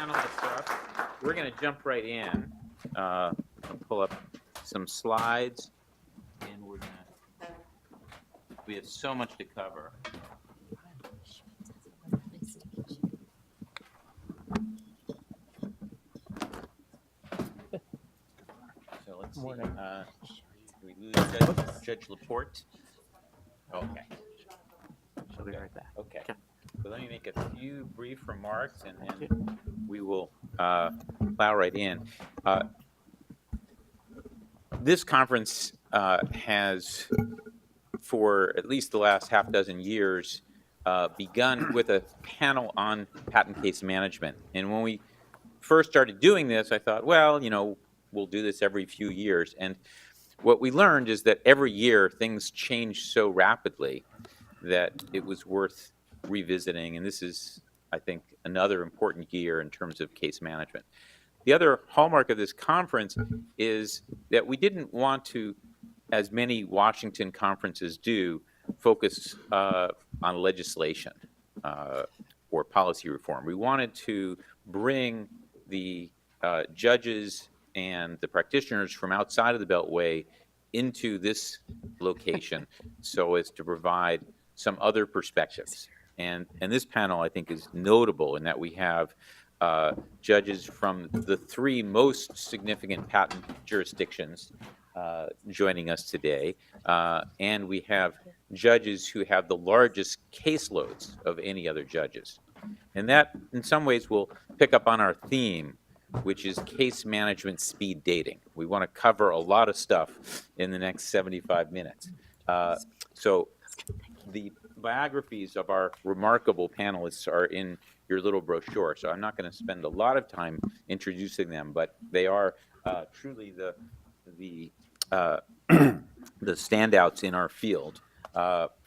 panelists up. We're going to jump right in. I'll pull up some slides, and we have so much to cover. So let's see. Do we lose Judge Laporte? Okay. She'll be right back. Okay. So let me make a few brief remarks, and then we will plow right in. This conference has, for at least the last half dozen years, begun with a panel on patent case management. And when we first started doing this, I thought, well, we'll do this every few years. And what we learned is that every year things change so rapidly that it was worth revisiting. And this is, I think, another important year in terms of case management. The other hallmark of this conference is that we didn't want to, as many Washington conferences do, focus on legislation or policy reform. We wanted to bring the judges and the practitioners from outside of the Beltway into this location so as to provide some other perspectives. And this panel, I think, is notable in that we have judges from the three most significant patent jurisdictions joining us today. And we have judges who have the largest caseloads of any other judges. And that, in some ways, will pick up on our theme, which is case management speed dating. We want to cover a lot of stuff in the next 75 minutes. So the biographies of our remarkable panelists are in your little brochure, so I'm not going to spend a lot of time introducing them, but they are truly the standouts in our field.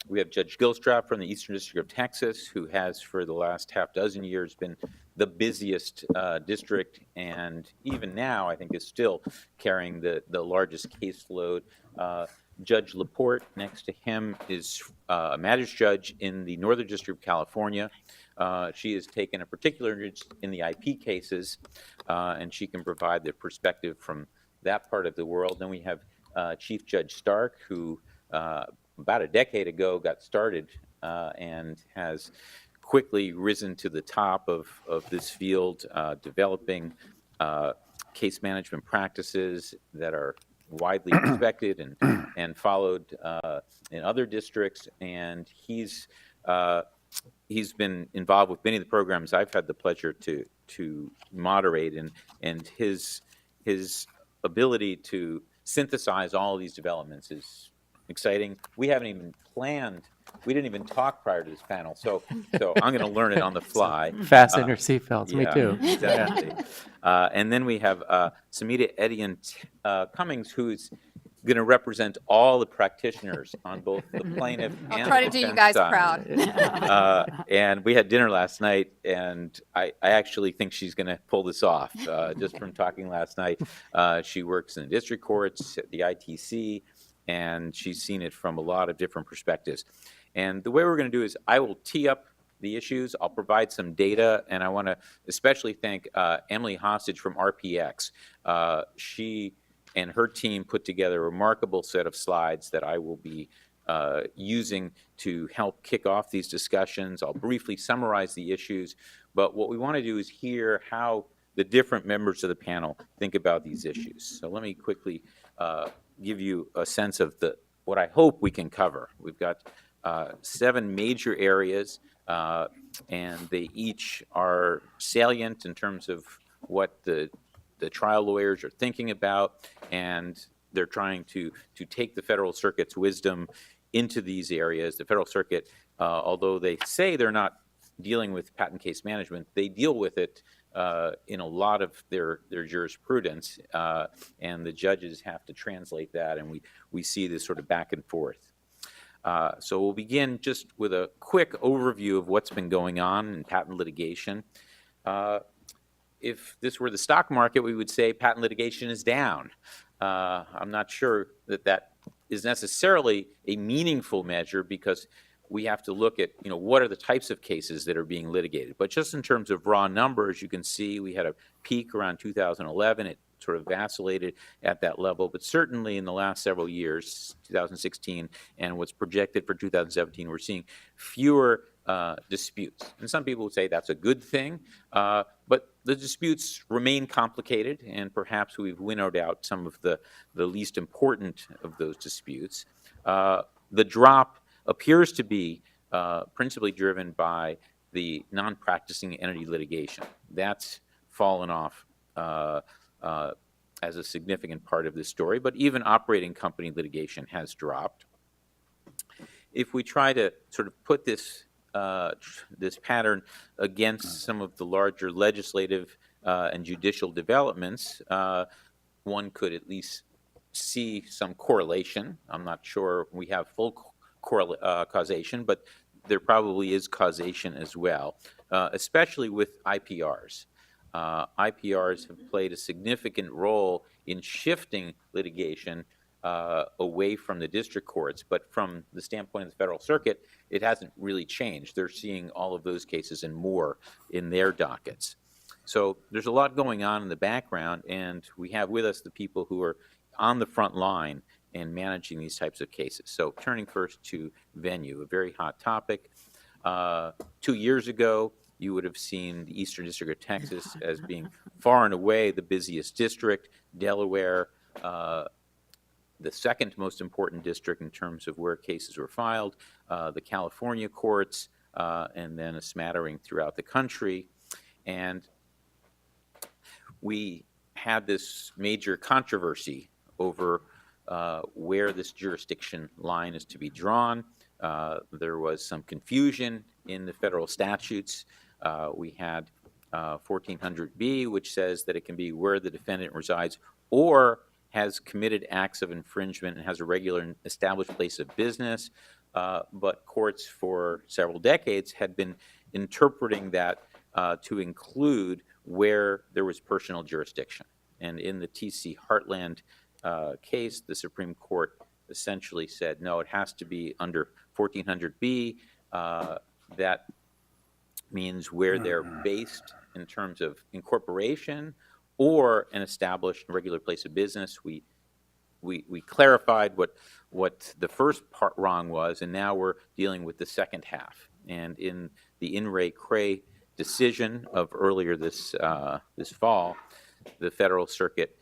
We have Judge Gilstrap from the Eastern District of Texas, who has for the last half dozen years been the busiest district, and even now I think is still carrying the largest caseload. Judge Laporte, next to him, is a magistrate judge in the Northern District of California. She has taken a particular interest in the IP cases, and she can provide the perspective from that part of the world. Then we have Chief Judge Stark, who about a decade ago got started and has quickly risen to the top of this field, developing case management practices that are widely respected and followed in other districts. And he's been involved with many of the programs I've had the pleasure to moderate, and his ability to synthesize all of these developments is exciting. We haven't even planned. We didn't even talk prior to this panel, so I'm going to learn it on the fly. Fasten your seatbelts. Yeah, Me too. Exactly. And then we have Samita Edian Cummings, who's going to represent all the practitioners on both the plaintiff and I'll try to do you guys proud. And we had dinner last night, and I actually think she's going to pull this off just from talking last night. She works in the district courts at the ITC, and she's seen it from a lot of different perspectives. And the way we're going to do is I will tee up the issues, I'll provide some data, and I want to especially thank Emily Hostage from RPX. She and her team put together a remarkable set of slides that I will be using to help kick off these discussions. I'll briefly summarize the issues, but what we want to do is hear how the different members of the panel think about these issues. So let me quickly give you a sense of what I hope we can cover. We've got 7 major areas, and they each are salient in terms of what the trial lawyers are thinking about, and they're trying to take the Federal Circuit's wisdom into these areas. The Federal Circuit, although they say they're not dealing with patent case management, they deal with it in a lot of their jurisprudence, and the judges have to translate that, and we see this sort of back and forth. So we'll begin just with a quick overview of what's been going on in patent litigation. If this were the stock market, we would say patent litigation is down. I'm not sure that is necessarily a meaningful measure, because we have to look at, what are the types of cases that are being litigated. But just in terms of raw numbers, you can see we had a peak around 2011. It sort of vacillated at that level, but certainly in the last several years, 2016 and what's projected for 2017, we're seeing fewer disputes. And some people would say that's a good thing, but the disputes remain complicated, and perhaps we've winnowed out some of the least important of those disputes. The drop appears to be principally driven by the non-practicing entity litigation. That's fallen off as a significant part of this story, but even operating company litigation has dropped. If we try to sort of put this pattern against some of the larger legislative and judicial developments, one could at least see some correlation. I'm not sure we have full causation, but there probably is causation as well, especially with IPRs. IPRs have played a significant role in shifting litigation away from the district courts, but from the standpoint of the Federal Circuit, it hasn't really changed. They're seeing all of those cases and more in their dockets. So there's a lot going on in the background, and we have with us the people who are on the front line and managing these types of cases. So turning first to venue, a very hot topic. 2 years ago, you would have seen the Eastern District of Texas as being far and away the busiest district. Delaware, the second most important district in terms of where cases were filed, the California courts, and then a smattering throughout the country. And we had this major controversy over where this jurisdiction line is to be drawn. There was some confusion in the federal statutes. We had 1400B, which says that it can be where the defendant resides or has committed acts of infringement and has a regular and established place of business. But courts for several decades had been interpreting that to include where there was personal jurisdiction. And in the T.C. Heartland case, the Supreme Court essentially said, no, it has to be under 1400B. That means where they're based in terms of incorporation or an established regular place of business. We clarified what the first part wrong was, and now we're dealing with the second half. And in the In re Cray decision of earlier this fall, the Federal Circuit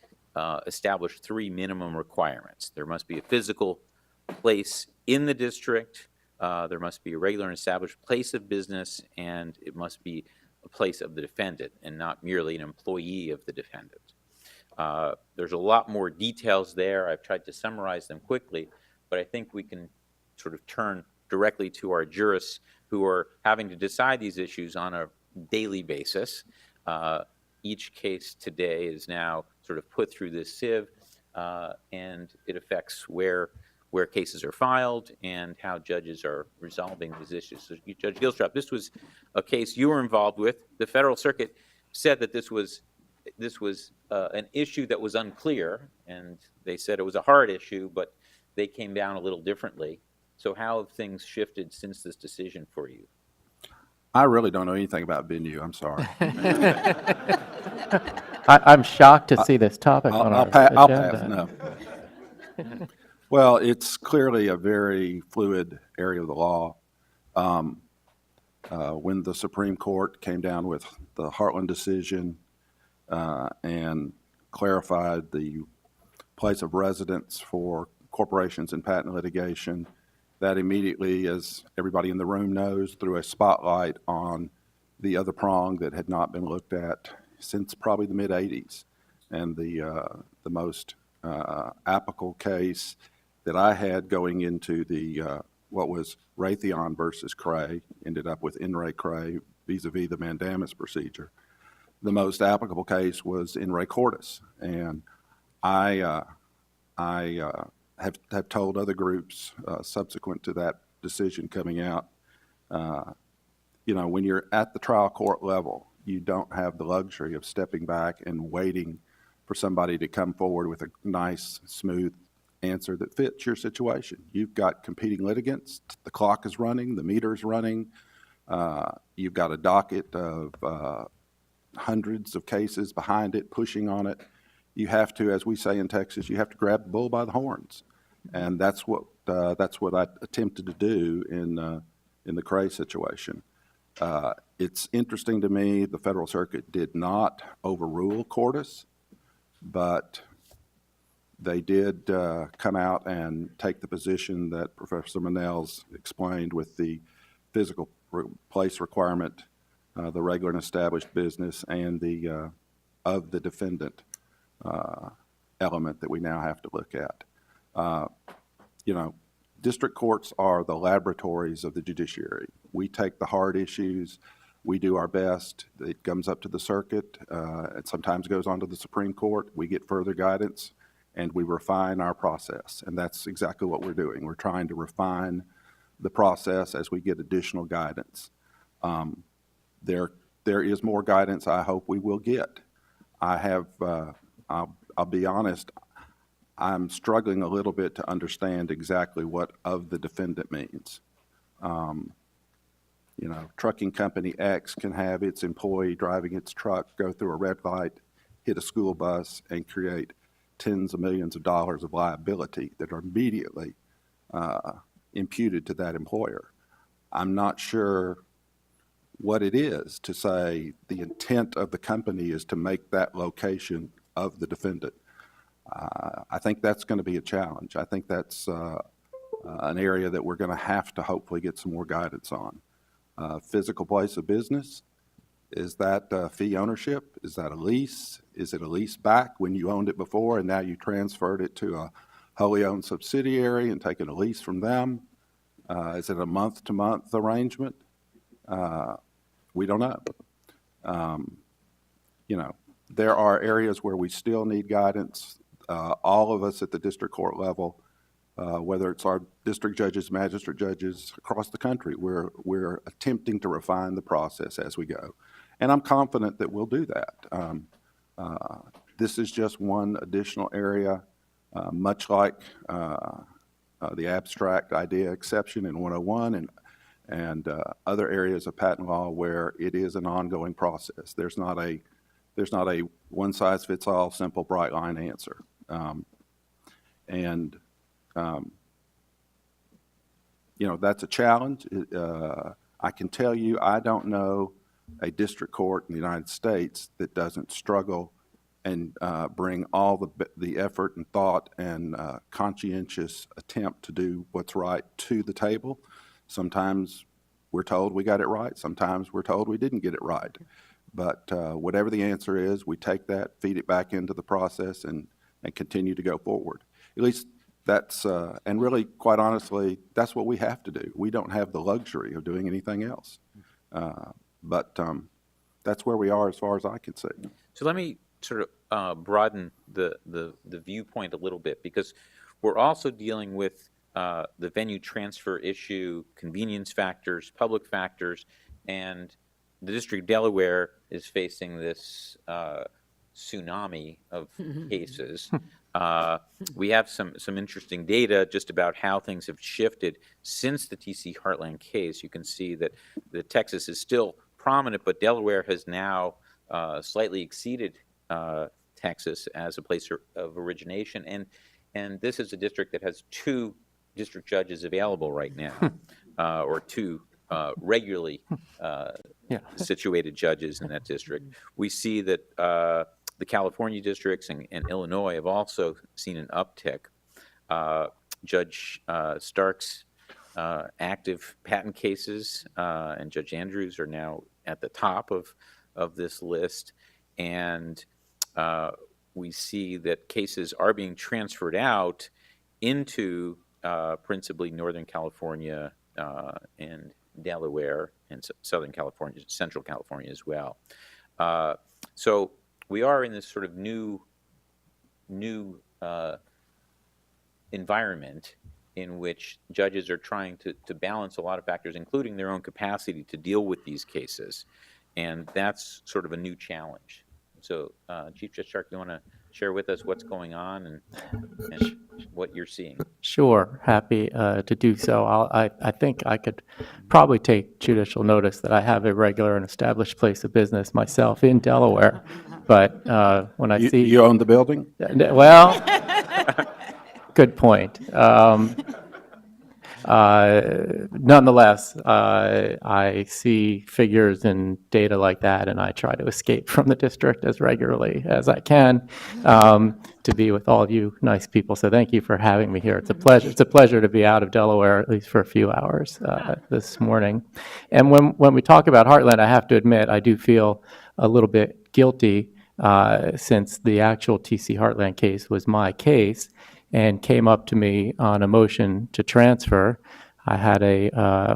established 3 minimum requirements. There must be a physical place in the district, there must be a regular and established place of business, and it must be a place of the defendant and not merely an employee of the defendant. There's a lot more details there. I've tried to summarize them quickly, but I think we can sort of turn directly to our jurists who are having to decide these issues on a daily basis. Each case today is now sort of put through this sieve, and it affects where cases are filed and how judges are resolving these issues. So, Judge Gilstrap, this was a case you were involved with. The Federal Circuit said that this was an issue that was unclear, and they said it was a hard issue, but they came down a little differently. So how have things shifted since this decision for you? I really don't know anything about venue. I'm sorry. I'm shocked to see this topic on our I'll pass. agenda. No. Well, it's clearly a very fluid area of the law. When the Supreme Court came down with the Heartland decision and clarified the place of residence for corporations in patent litigation, that immediately, as everybody in the room knows, threw a spotlight on the other prong that had not been looked at since probably the mid-'80s. And the most applicable case that I had going into the what was Raytheon versus Cray, ended up with In re Cray vis-a-vis the mandamus procedure. The most applicable case was In re Cordis, and I have told other groups subsequent to that decision coming out, when you're at the trial court level, you don't have the luxury of stepping back and waiting for somebody to come forward with a nice, smooth answer that fits your situation. You've got competing litigants, the clock is running, the meter's running, you've got a docket of hundreds of cases behind it, pushing on it. You have to, as we say in Texas, you have to grab the bull by the horns, and that's what I attempted to do in the Cray situation. It's interesting to me the Federal Circuit did not overrule Cordis, but they did come out and take the position that Professor Manel's explained with the physical place requirement, the regular and established business, and the of the defendant element that we now have to look at. You know, district courts are the laboratories of the judiciary. We take the hard issues, we do our best. It comes up to the circuit, it sometimes goes on to the Supreme Court. We get further guidance, and we refine our process. And that's exactly what we're doing. We're trying to refine the process as we get additional guidance. There is more guidance I hope we will get. I have, I'll be honest, I'm struggling a little bit to understand exactly what of the defendant means. You know, trucking company X can have its employee driving its truck go through a red light, hit a school bus, and create tens of millions of dollars of liability that are immediately imputed to that employer. I'm not sure what it is to say the intent of the company is to make that location of the defendant. I think that's going to be a challenge. I think that's an area that we're going to have to hopefully get some more guidance on. Physical place of business, is that fee ownership? Is that a lease? Is it a lease back when you owned it before and now you transferred it to a wholly owned subsidiary and taken a lease from them? Is it a month-to-month arrangement? We don't know. You know, there are areas where we still need guidance. All of us at the district court level, whether it's our district judges, magistrate judges across the country, we're attempting to refine the process as we go. And I'm confident that we'll do that. This is just one additional area, much like the abstract idea exception in 101 and other areas of patent law where it is an ongoing process. There's not a one-size-fits-all, simple, bright-line answer. You know, that's a challenge. I can tell you I don't know a district court in the United States that doesn't struggle and bring all the effort and thought and conscientious attempt to do what's right to the table. Sometimes we're told we got it right. Sometimes we're told we didn't get it right. But whatever the answer is, we take that, feed it back into the process, and continue to go forward. At least that's, and really, quite honestly, that's what we have to do. We don't have the luxury of doing anything else. But that's where we are as far as I can see. So let me sort of broaden the viewpoint a little bit, because we're also dealing with the venue transfer issue, convenience factors, public factors, and the District of Delaware is facing this tsunami of cases. We have some interesting data just about how things have shifted since the TC Heartland case. You can see that Texas is still prominent, but Delaware has now slightly exceeded Texas as a place of origination. And this is a district that has 2 district judges available right now, or 2 regularly situated judges in that district. We see that the California districts and Illinois have also seen an uptick. Judge Stark's active patent cases and Judge Andrews are now at the top of this list. And we see that cases are being transferred out into principally Northern California and Delaware and Southern California, Central California as well. So we are in this sort of new environment in which judges are trying to balance a lot of factors, including their own capacity to deal with these cases. And that's sort of a new challenge So, Chief Judge Shark, you want to share with us what's going on and what you're seeing? Sure, happy to do so. I think I could probably take judicial notice that I have a regular and established place of business myself in Delaware, but when I see... You own the building? Well, good point. Nonetheless, I see figures and data like that, and I try to escape from the district as regularly as I can to be with all of you nice people. So thank you for having me here. It's a pleasure. It's a pleasure to be out of Delaware, at least for a few hours this morning. And when we talk about Heartland, I have to admit I do feel a little bit guilty since the actual TC Heartland case was my case and came up to me on a motion to transfer. I had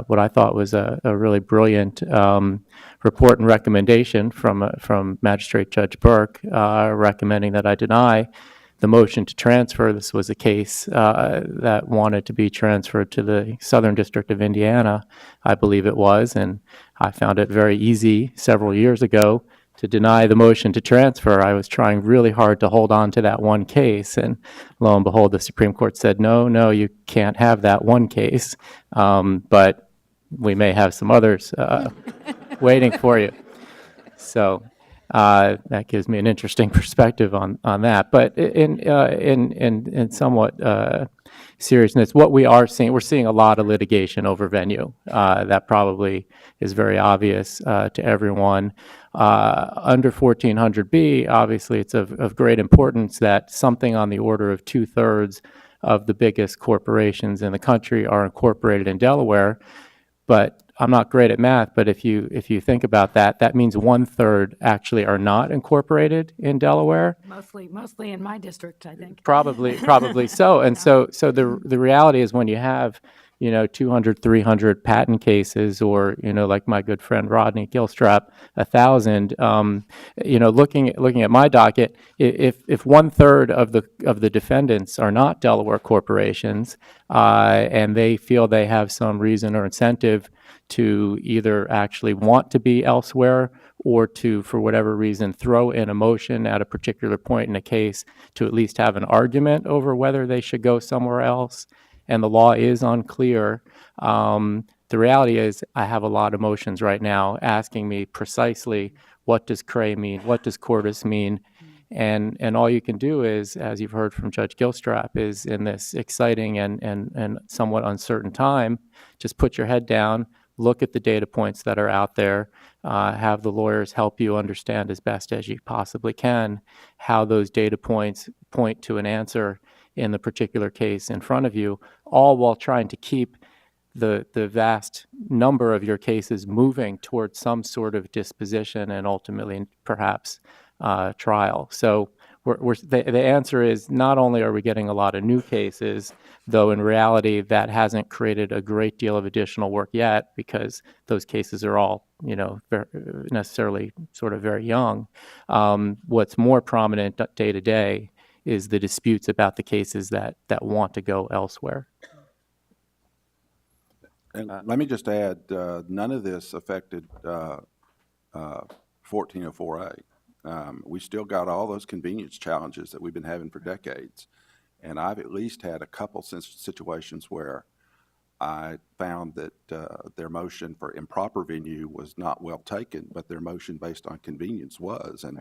what I thought was a really brilliant report and recommendation from Magistrate Judge Burke recommending that I deny the motion to transfer. This was a case that wanted to be transferred to the Southern District of Indiana, I believe it was, and I found it very easy several years ago to deny the motion to transfer. I was trying really hard to hold on to that one case, and lo and behold, the Supreme Court said, no, you can't have that one case, but we may have some others waiting for you. So that gives me an interesting perspective on that. But in somewhat seriousness, what we're seeing a lot of litigation over venue. That probably is very obvious to everyone. Under 1400B, obviously, it's of great importance that something on the order of 2/3 of the biggest corporations in the country are incorporated in Delaware. But I'm not great at math, but if you think about that, that means 1/3 actually are not incorporated in Delaware. Mostly in my district, I think. Probably so. And so the reality is when you have 200, 300 patent cases, or like my good friend Rodney Gilstrap, 1,000. Looking at my docket, if 1/3 of the defendants are not Delaware corporations, and they feel they have some reason or incentive to either actually want to be elsewhere or to, for whatever reason, throw in a motion at a particular point in a case to at least have an argument over whether they should go somewhere else, and the law is unclear. The reality is I have a lot of motions right now asking me precisely what does Cray mean, what does Cordis mean, and all you can do is, as you've heard from Judge Gilstrap, is in this exciting and somewhat uncertain time, just put your head down, look at the data points that are out there, have the lawyers help you understand as best as you possibly can how those data points point to an answer in the particular case in front of you, all while trying to keep the vast number of your cases moving towards some sort of disposition and ultimately perhaps trial. So the answer is not only are we getting a lot of new cases, though in reality that hasn't created a great deal of additional work yet because those cases are all necessarily sort of very young. What's more prominent day to day is the disputes about the cases that want to go elsewhere. And let me just add, none of this affected 1404A. We still got all those convenience challenges that we've been having for decades. And I've at least had a couple situations where I found that their motion for improper venue was not well taken, but their motion based on convenience was, and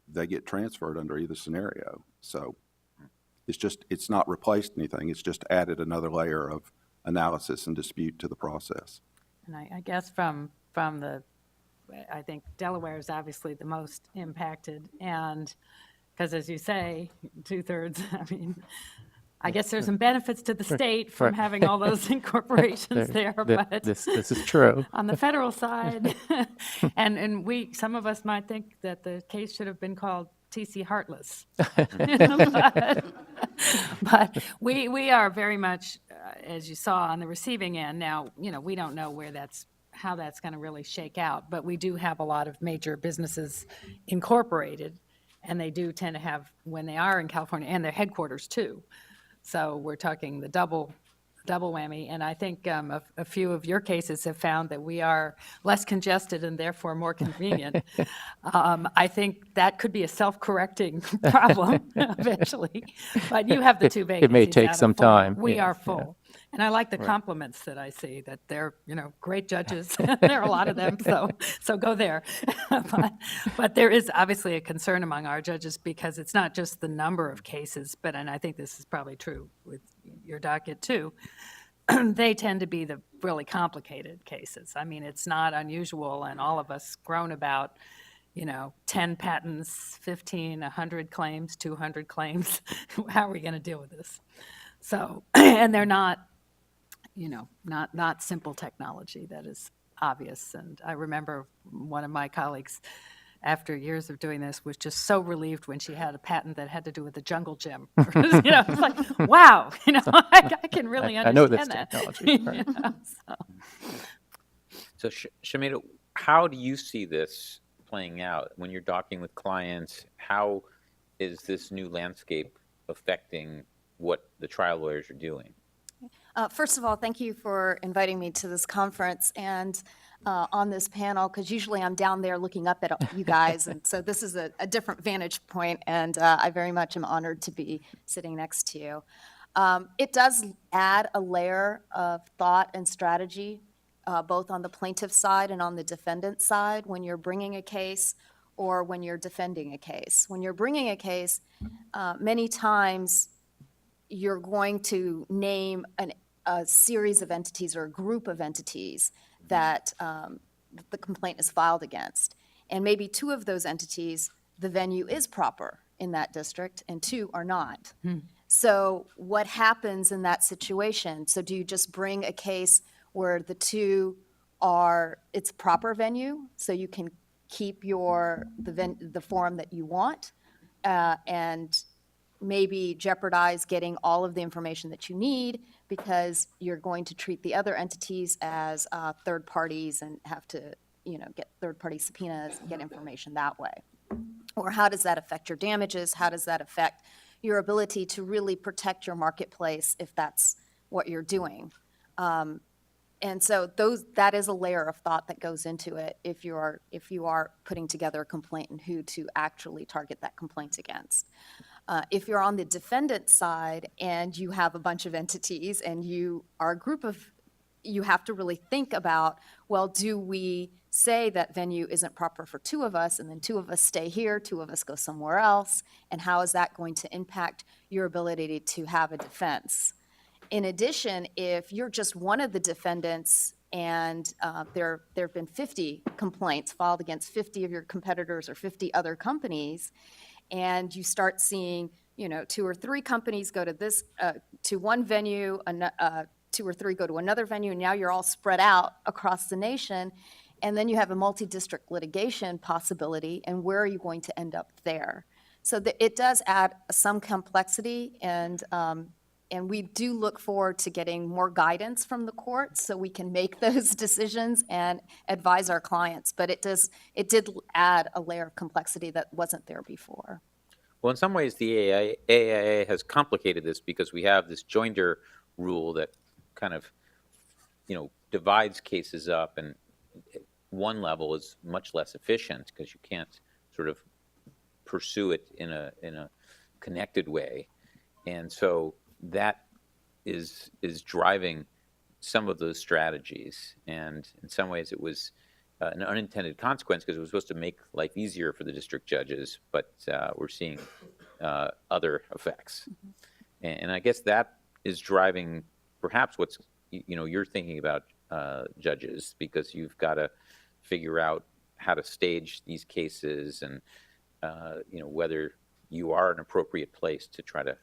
they get transferred under either scenario. So it's not replaced anything. It's just added another layer of analysis and dispute to the process. And I guess I think Delaware is obviously the most impacted, and because as you say, 2/3, I guess there's some benefits to the state from having all those incorporations there, but this is true. On the federal side, and some of us might think that the case should have been called TC Heartless. But we are very much, as you saw, on the receiving end. Now, we don't know how that's going to really shake out, but we do have a lot of major businesses incorporated, and they do tend to have, when they are in California, and their headquarters too. So we're talking the double double whammy. And I think a few of your cases have found that we are less congested and therefore more convenient. I think that could be a self-correcting problem eventually. But you have the two vacancies. It may take out of some 4. time. We Yeah, are full. And I like the compliments that I see, that they're, great judges. There are a lot of them, so go there. But there is obviously a concern among our judges because it's not just the number of cases, and I think this is probably true with your docket too, they tend to be the really complicated cases. I mean, it's not unusual, and all of us groan about, 10 patents, 15, 100 claims, 200 claims. How are we going to deal with this? So, and they're not, not simple technology, that is obvious. And I remember one of my colleagues, after years of doing this, was just so relieved when she had a patent that had to do with the jungle gym. It's like, wow, I can really understand I know this that. technology. Right. So Shamita, how do you see this playing out when you're talking with clients? How is this new landscape affecting what the trial lawyers are doing? First of all, thank you for inviting me to this conference and on this panel, because usually I'm down there looking up at you guys, and so this is a different vantage point, and I very much am honored to be sitting next to you. It does add a layer of thought and strategy, both on the plaintiff side and on the defendant side, when you're bringing a case or when you're defending a case. When you're bringing a case, many times you're going to name a series of entities or a group of entities that the complaint is filed against. And maybe 2 of those entities, the venue is proper in that district, and 2 are not. So what happens in that situation? So do you just bring a case where the 2 are, it's proper venue, so you can keep the forum that you want, and maybe jeopardize getting all of the information that you need because you're going to treat the other entities as third parties and have to, get third-party subpoenas and get information that way? Or how does that affect your damages? How does that affect your ability to really protect your marketplace if that's what you're doing? And so that is a layer of thought that goes into it if you are putting together a complaint and who to actually target that complaint against. If you're on the defendant side and you have a bunch of entities and you are a group of, you have to really think about, well, do we say that venue isn't proper for 2 of us, and then 2 of us stay here, 2 of us go somewhere else, and how is that going to impact your ability to have a defense? In addition, if you're just one of the defendants and there have been 50 complaints filed against 50 of your competitors or 50 other companies, and you start seeing, 2 or 3 companies go to this to one venue, 2 or 3 go to another venue, and now you're all spread out across the nation, and then you have a multi-district litigation possibility, and where are you going to end up there? So it does add some complexity, and we do look forward to getting more guidance from the courts so we can make those decisions and advise our clients. But it did add a layer of complexity that wasn't there before. Well, in some ways, the AIA has complicated this because we have this joinder rule that kind of, divides cases up, and one level is much less efficient because you can't sort of pursue it in a connected way, and so that is driving some of those strategies. And in some ways, it was an unintended consequence because it was supposed to make life easier for the district judges, but we're seeing other effects. And I guess that is driving perhaps what's, you're thinking about judges, because you've got to figure out how to stage these cases and, whether you are an appropriate place to try to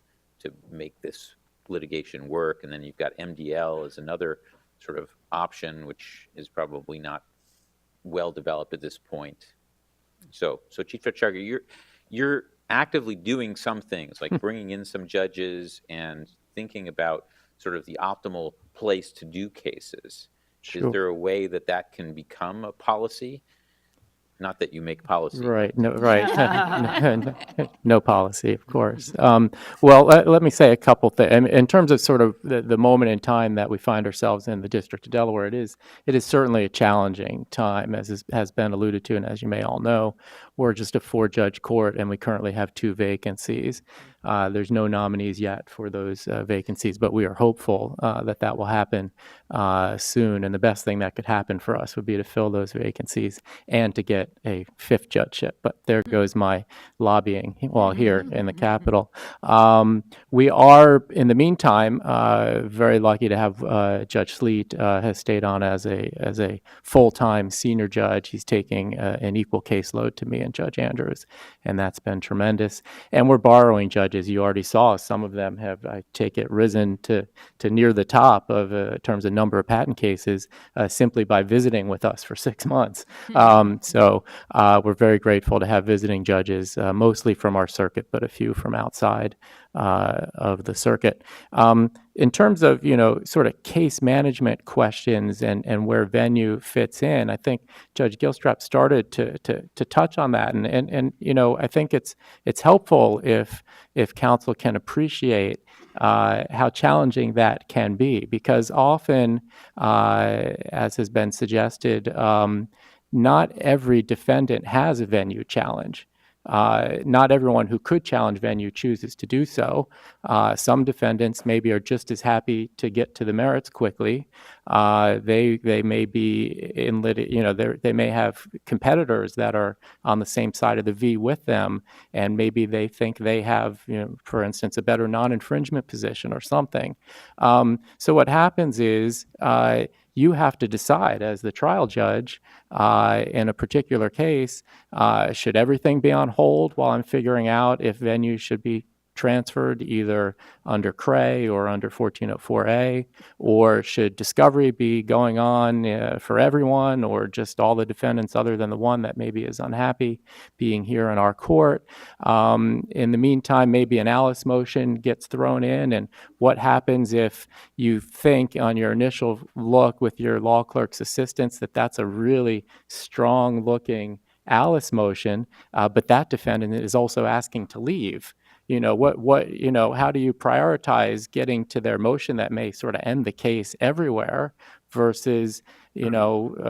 make this litigation work. And then you've got MDL as another sort of option, which is probably not well developed at this point. So Chief Judge Charger, you're actively doing some things like bringing in some judges and thinking about sort of the optimal place to do cases. Sure. Is there a way that can become a policy? not that you make policy. Right, no, right. No policy, of course. Well, let me say a couple things. In terms of sort of the moment in time that we find ourselves in the District of Delaware, it is certainly a challenging time, has been alluded to, and as you may all know, we're just a 4-judge court, and we currently have 2 vacancies. There's no nominees yet for those vacancies, but we are hopeful that will happen soon. And the best thing that could happen for us would be to fill those vacancies and to get a 5th judgeship. But there goes my lobbying while here in the Capitol. We are, in the meantime, very lucky to have Judge Sleet has stayed on as a full-time senior judge. He's taking an equal caseload to me and Judge Andrews, and that's been tremendous. And we're borrowing judges. You already saw some of them have, I take it, risen to near the top of in terms of number of patent cases simply by visiting with us for 6 months. So we're very grateful to have visiting judges, mostly from our circuit, but a few from outside of the circuit. In terms of, sort of case management questions and where venue fits in, I think Judge Gilstrap started to touch on that. And I think it's helpful if counsel can appreciate how challenging that can be, because often, as has been suggested, not every defendant has a venue challenge. Not everyone who could challenge venue chooses to do so. Some defendants maybe are just as happy to get to the merits quickly. They may be in they may have competitors that are on the same side of the V with them, and maybe they think they have, for instance, a better non-infringement position or something. So what happens is you have to decide as the trial judge in a particular case, should everything be on hold while I'm figuring out if venue should be transferred either under CRE or under 1404A, or should discovery be going on for everyone, or just all the defendants other than the one that maybe is unhappy being here in our court. In the meantime, maybe an Alice motion gets thrown in, and what happens if you think on your initial look with your law clerk's assistance that that's a really strong looking Alice motion, but that defendant is also asking to leave. How do you prioritize getting to their motion that may sort of end the case everywhere versus,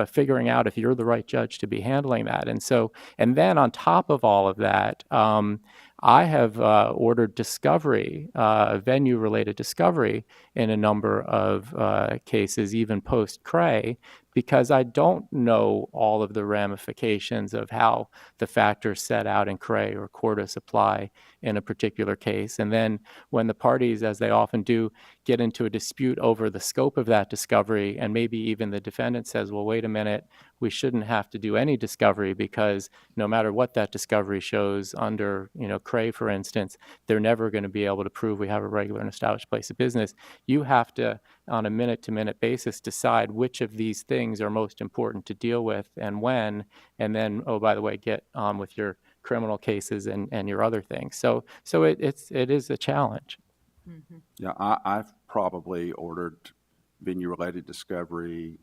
figuring out if you're the right judge to be handling that? And then on top of all of that, I have ordered discovery, venue-related discovery in a number of cases, even post-CRE, because I don't know all of the ramifications of how the factors set out in CRE or Cordis apply in a particular case. And then when the parties, as they often do, get into a dispute over the scope of that discovery, and maybe even the defendant says, well, wait a minute, we shouldn't have to do any discovery because no matter what that discovery shows under, CRE, for instance, they're never going to be able to prove we have a regular and established place of business. You have to, on a minute-to-minute basis, decide which of these things are most important to deal with and when, and then, oh, by the way, get on with your criminal cases and your other things. So it is a challenge. Mm-hmm. Yeah, I've probably ordered venue-related discovery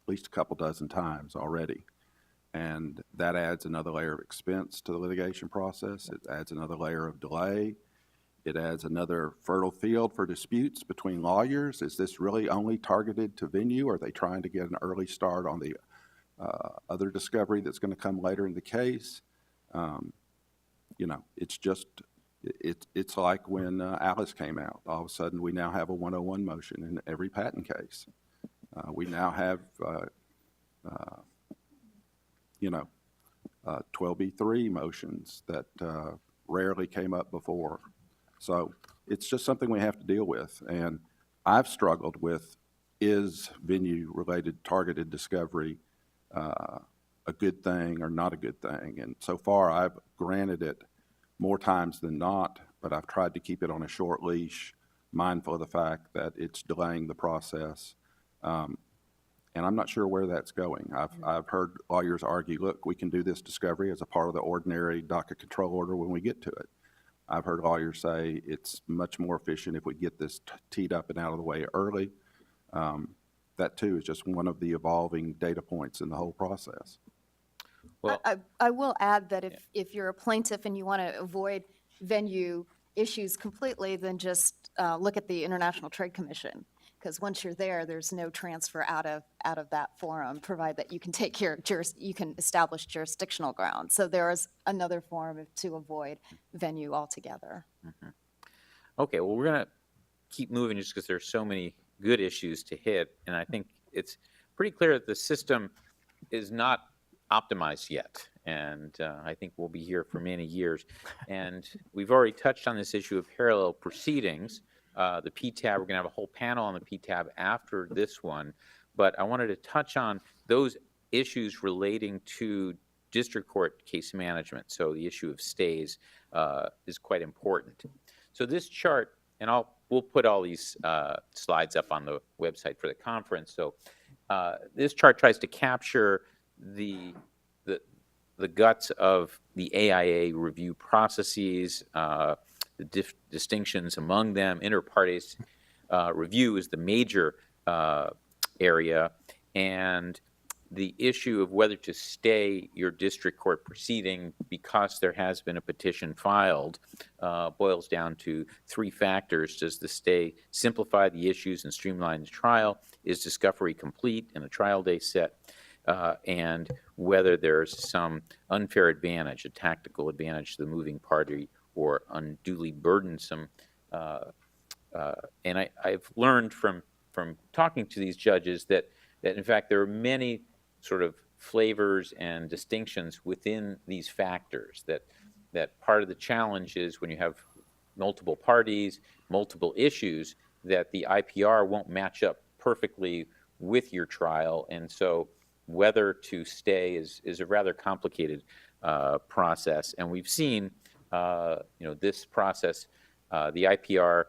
at least a couple dozen times already. And that adds another layer of expense to the litigation process. It adds another layer of delay. It adds another fertile field for disputes between lawyers. Is this really only targeted to venue? Are they trying to get an early start on the other discovery that's going to come later in the case? It's just, it's like when Alice came out. All of a sudden, we now have a 101 motion in every patent case. We now have, 12B3 motions that rarely came up before. So it's just something we have to deal with. And I've struggled with, is venue-related targeted discovery a good thing or not a good thing? And so far, I've granted it more times than not, but I've tried to keep it on a short leash, mindful of the fact that it's delaying the process. And I'm not sure where that's going. I've heard lawyers argue, look, we can do this discovery as a part of the ordinary docket control order when we get to it. I've heard lawyers say it's much more efficient if we get this teed up and out of the way early. That, too, is just one of the evolving data points in the whole process. Well, I will add that if you're a plaintiff and you want to avoid venue issues completely, then just look at the International Trade Commission. Because once you're there, there's no transfer out of that forum, provided that you can take your you can establish jurisdictional grounds. So there is another forum to avoid venue altogether. okay, well, we're going to keep moving just because there's so many good issues to hit. And I think it's pretty clear that the system is not optimized yet. And I think we'll be here for many years. And we've already touched on this issue of parallel proceedings. The PTAB, we're going to have a whole panel on the PTAB after this one. But I wanted to touch on those issues relating to district court case management. So the issue of stays is quite important. So this chart, and we'll put all these slides up on the website for the conference. So this chart tries to capture the guts of the AIA review processes, the distinctions among them. Inter partes review is the major area, and the issue of whether to stay your district court proceeding because there has been a petition filed boils down to three factors. Does the stay simplify the issues and streamline the trial? Is discovery complete and a trial day set? And whether there's some unfair advantage, a tactical advantage to the moving party, or unduly burdensome. And I've learned from talking to these judges that in fact there are many sort of flavors and distinctions within these factors. That part of the challenge is when you have multiple parties, multiple issues, that the IPR won't match up perfectly with your trial, and so whether to stay is a rather complicated process. And we've seen, this process, the IPR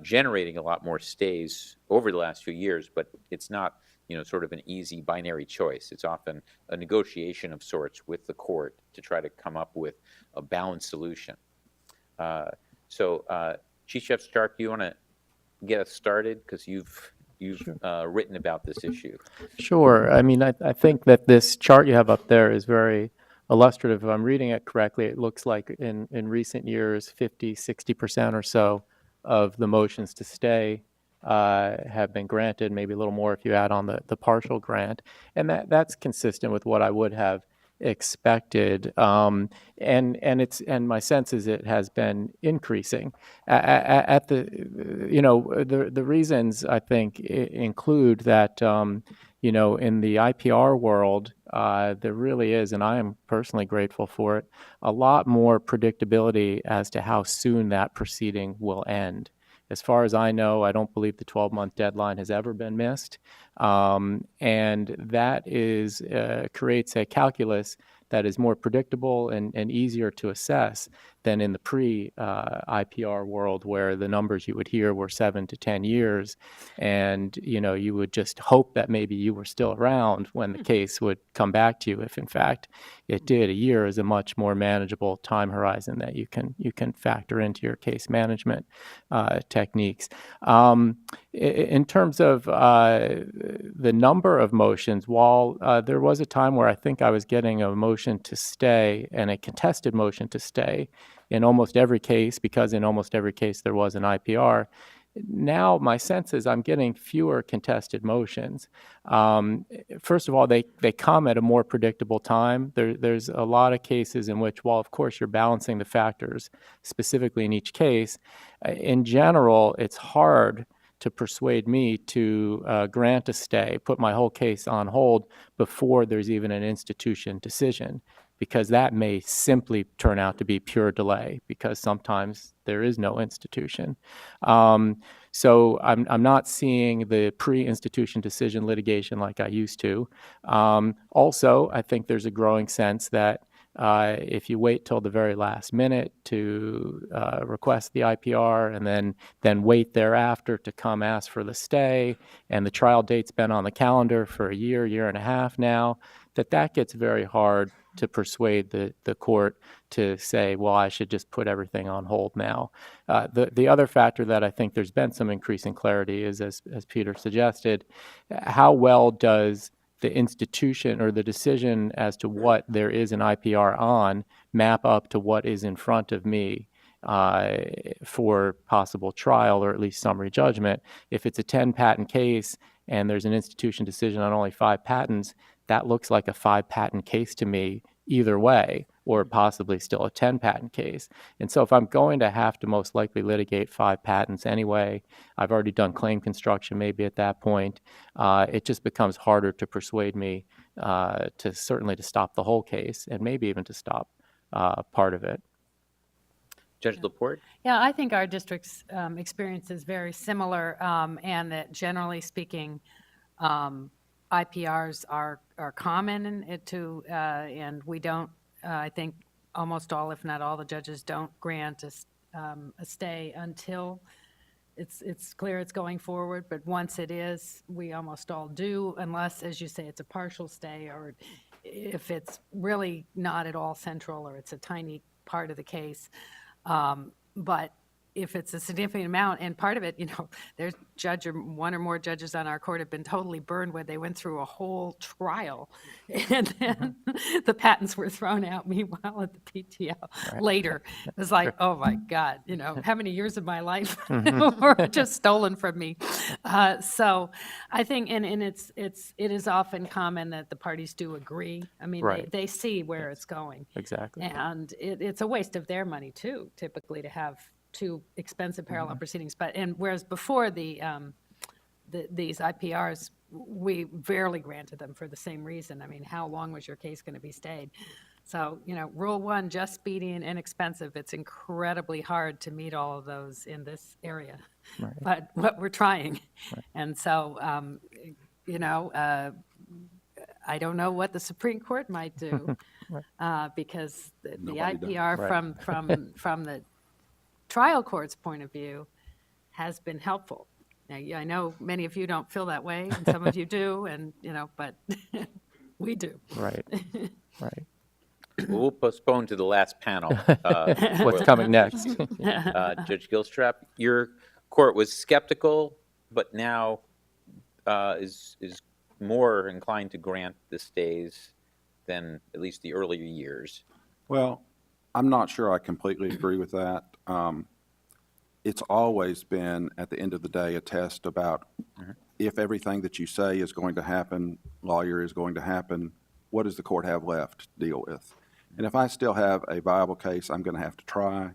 generating a lot more stays over the last few years, but it's not, sort of an easy binary choice. It's often a negotiation of sorts with the court to try to come up with a balanced solution. So, Chief Judge Stark, do you want to get us started? Because you've written about this issue. Sure. I mean, I think that this chart you have up there is very illustrative. If I'm reading it correctly, it looks like in recent years, 50, 60% or so of the motions to stay have been granted, maybe a little more if you add on the partial grant. And that's consistent with what I would have expected. And my sense is it has been increasing. At the reasons I think include that, in the IPR world, there really is, and I am personally grateful for it, a lot more predictability as to how soon that proceeding will end. As far as I know, I don't believe the 12-month deadline has ever been missed. And that creates a calculus that is more predictable and easier to assess than in the pre-IPR world, where the numbers you would hear were 7 to 10 years. And, you would just hope that maybe you were still around when the case would come back to you, if in fact it did. A year is a much more manageable time horizon that you can factor into your case management techniques. In terms of the number of motions, while there was a time where I think I was getting a motion to stay and a contested motion to stay in almost every case, because in almost every case there was an IPR. Now my sense is I'm getting fewer contested motions. First of all, they come at a more predictable time. There's a lot of cases in which, while of course you're balancing the factors specifically in each case, in general it's hard to persuade me to grant a stay, put my whole case on hold before there's even an institution decision, because that may simply turn out to be pure delay, because sometimes there is no institution. So I'm not seeing the pre-institution decision litigation like I used to. Also, I think there's a growing sense that if you wait till the very last minute to request the IPR and then wait thereafter to come ask for the stay, and the trial date's been on the calendar for a year and a half now, that gets very hard to persuade the court to say, well, I should just put everything on hold now. The other factor that I think there's been some increasing clarity is, as Peter suggested, how well does the institution or the decision as to what there is an IPR on map up to what is in front of me for possible trial or at least summary judgment. If it's a 10 patent case and there's an institution decision on only 5 patents, that looks like a 5 patent case to me either way, or possibly still a 10 patent case. And so if I'm going to have to most likely litigate 5 patents anyway, I've already done claim construction maybe at that point, it just becomes harder to persuade me to certainly to stop the whole case and maybe even to stop part of it. Judge Laporte? Yeah, I think our district's experience is very similar, and that generally speaking, IPRs are common and we don't, I think almost all, if not all, the judges don't grant a stay until it's clear it's going forward, but once it is, we almost all do, unless, as you say, it's a partial stay, or if it's really not at all central or it's a tiny part of the case. But if it's a significant amount, and part of it, there's one or more judges on our court have been totally burned where they went through a whole trial and then the patents were thrown out meanwhile at the PTO later. It was like, oh my God, how many years of my life were just stolen from me. So I think, and it is often common that the parties do agree. I mean, Right. they see where it's going. Exactly. And it's a waste of their money too, typically, to have 2 expensive parallel proceedings. Whereas before these IPRs, we rarely granted them for the same reason. I mean, how long was your case going to be stayed? So, rule 1, just, speedy, and inexpensive. It's incredibly hard to meet all of those in this area, but what we're trying. And so, I don't know what the Supreme Court might do because the Nobody does. IPR from the trial court's point of view has been helpful. Now, I know many of you don't feel that way, and some of you do, and but we do. Right. Right. We'll postpone to the last panel. What's coming next? Judge Gilstrap, your court was skeptical, but now is more inclined to grant the stays than at least the earlier years. Well, I'm not sure I completely agree with that. It's always been, at the end of the day, a test about if everything that you say is going to happen, lawyer is going to happen, what does the court have left to deal with? And if I still have a viable case I'm going to have to try,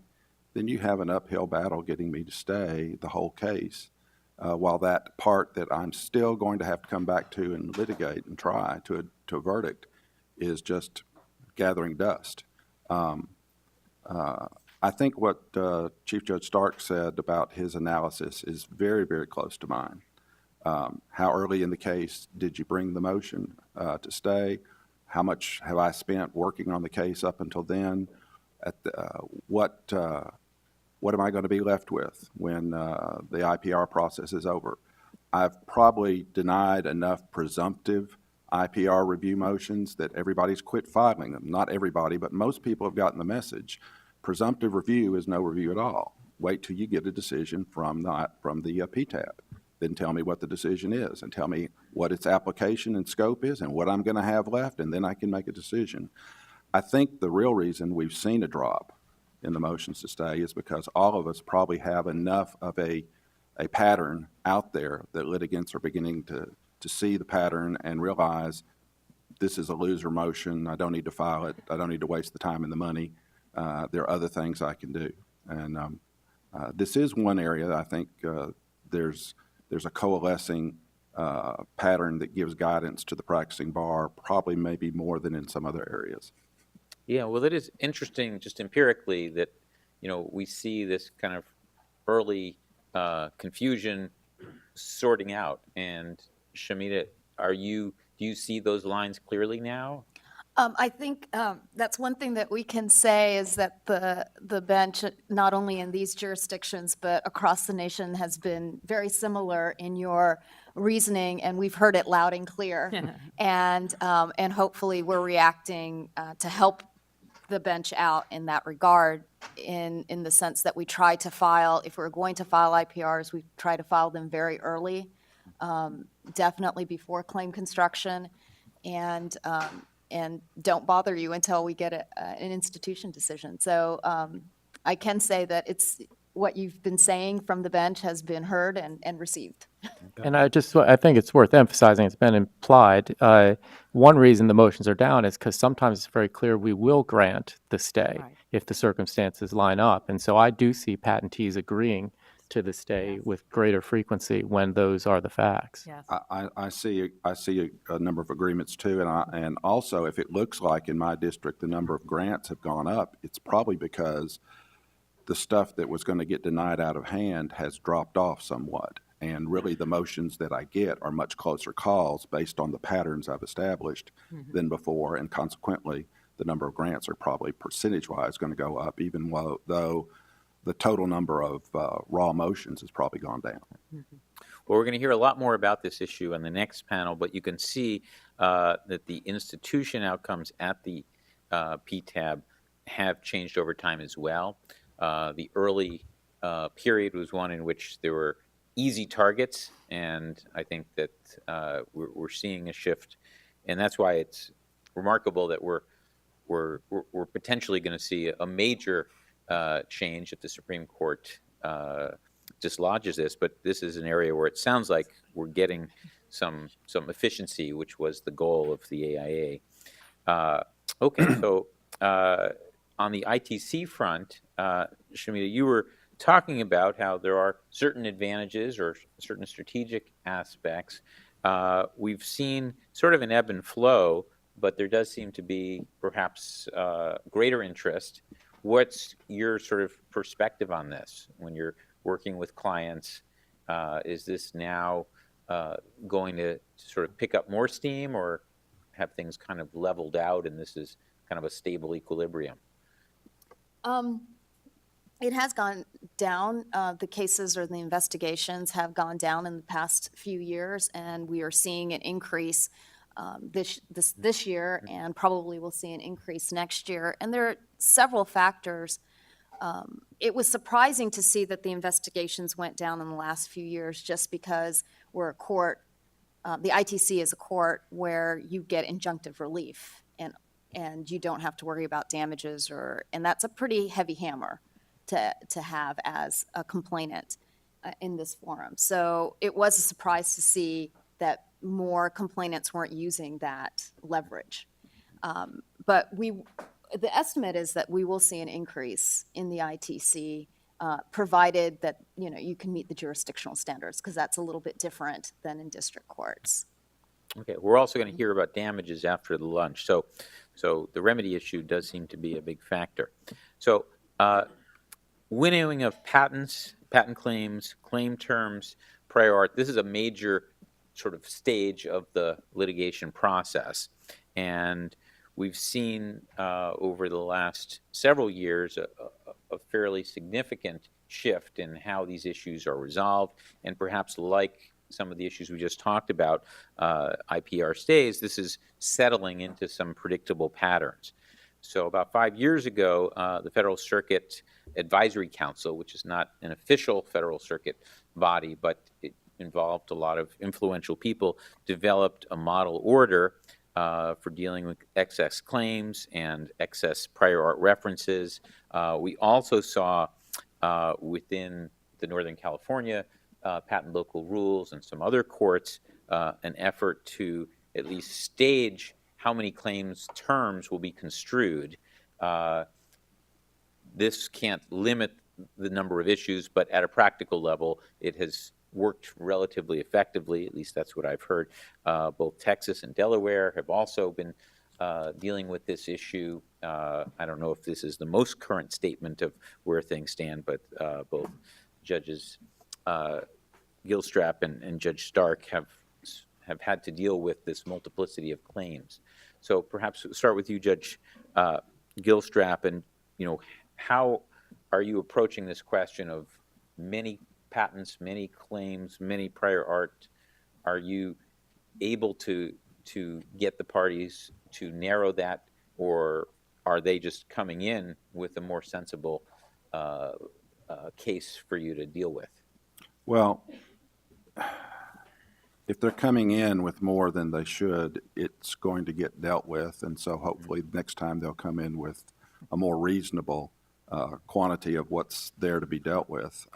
then you have an uphill battle getting me to stay the whole case, while that part that I'm still going to have to come back to and litigate and try to a verdict is just gathering dust. I think what Chief Judge Stark said about his analysis is very, very close to mine. How early in the case did you bring the motion to stay? How much have I spent working on the case up until then? What am I going to be left with when the IPR process is over? I've probably denied enough presumptive IPR review motions that everybody's quit filing them. Not everybody, but most people have gotten the message. Presumptive review is no review at all. Wait till you get a decision from the PTAB. Then tell me what the decision is and tell me what its application and scope is and what I'm going to have left, and then I can make a decision. I think the real reason we've seen a drop in the motions to stay is because all of us probably have enough of a pattern out there that litigants are beginning to see the pattern and realize this is a loser motion. I don't need to file it. I don't need to waste the time and the money. There are other things I can do. And this is one area that I think there's a coalescing pattern that gives guidance to the practicing bar, probably maybe more than in some other areas. Yeah, well, it is interesting just empirically that, we see this kind of early confusion sorting out. And Shamita, do you see those lines clearly now? I think that's one thing that we can say is that the bench, not only in these jurisdictions, but across the nation, has been very similar in your reasoning, and we've heard it loud and clear. And hopefully we're reacting to help the bench out in that regard, in the sense that we try to file, if we're going to file IPRs, we try to file them very early, definitely before claim construction. and don't bother you until we get an institution decision. So I can say that it's what you've been saying from the bench has been heard and received. And I think it's worth emphasizing, it's been implied, one reason the motions are down is because sometimes it's very clear we will grant the stay Right. if the circumstances line up. And so I do see patentees agreeing to the stay with greater frequency when those are the facts. Yes. I see a number of agreements too, and also if it looks like in my district the number of grants have gone up, it's probably because the stuff that was going to get denied out of hand has dropped off somewhat. And really the motions that I get are much closer calls based on the patterns I've established than before, and consequently the number of grants are probably percentage-wise going to go up, even though the total number of raw motions has probably gone down. Well, we're going to hear a lot more about this issue on the next panel, but you can see that the institution outcomes at the PTAB have changed over time as well. The early period was one in which there were easy targets, and I think that we're seeing a shift, and that's why it's remarkable that we're potentially going to see a major change if the Supreme Court dislodges this. But this is an area where it sounds like we're getting some efficiency, which was the goal of the AIA. Okay, so on the ITC front, Shamita, you were talking about how there are certain advantages or certain strategic aspects. We've seen sort of an ebb and flow, but there does seem to be perhaps greater interest. What's your sort of perspective on this when you're working with clients? Is this now going to sort of pick up more steam, or have things kind of leveled out and this is kind of a stable equilibrium? It has gone down. The cases or the investigations have gone down in the past few years, and we are seeing an increase this year, and probably we'll see an increase next year. And there are several factors. It was surprising to see that the investigations went down in the last few years, just because we're a court. The ITC is a court where you get injunctive relief, and you don't have to worry about damages, and that's a pretty heavy hammer to have as a complainant in this forum. So it was a surprise to see that more complainants weren't using that leverage. But the estimate is that we will see an increase in the ITC, provided that you can meet the jurisdictional standards, because that's a little bit different than in district courts. Okay, we're also going to hear about damages after the lunch. So the remedy issue does seem to be a big factor. So winnowing of patents, patent claims, claim terms, prior art, this is a major sort of stage of the litigation process. And we've seen over the last several years a fairly significant shift in how these issues are resolved, and perhaps like some of the issues we just talked about, IPR stays, this is settling into some predictable patterns. So about 5 years ago, the Federal Circuit Advisory Council, which is not an official Federal Circuit body, but it involved a lot of influential people, developed a model order for dealing with excess claims and excess prior art references. We also saw within the Northern California patent local rules and some other courts an effort to at least stage how many claims terms will be construed. This can't limit the number of issues, but at a practical level, it has worked relatively effectively. At least that's what I've heard. Both Texas and Delaware have also been dealing with this issue. I don't know if this is the most current statement of where things stand, but both Judges Gilstrap and Judge Stark have had to deal with this multiplicity of claims. So perhaps start with you, Judge Gilstrap, and how are you approaching this question of many patents, many claims, many prior art? Are you able to get the parties to narrow that, or are they just coming in with a more sensible case for you to deal with? Well, if they're coming in with more than they should, it's going to get dealt with. And so hopefully next time they'll come in with a more reasonable quantity of what's there to be dealt with.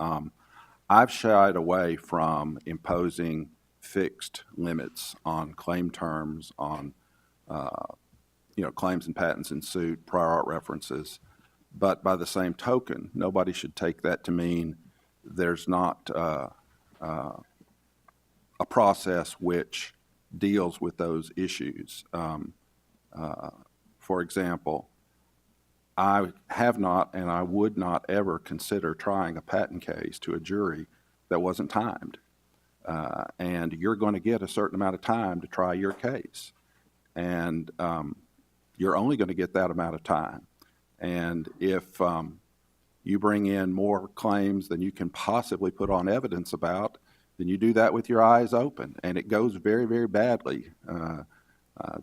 I've shied away from imposing fixed limits on claim terms, on claims and patents in suit, prior art references. But by the same token, nobody should take that to mean there's not a process which deals with those issues. For example, I have not and I would not ever consider trying a patent case to a jury that wasn't timed. And you're going to get a certain amount of time to try your case. And you're only going to get that amount of time. And if you bring in more claims than you can possibly put on evidence about, then you do that with your eyes open. And it goes very, very badly. The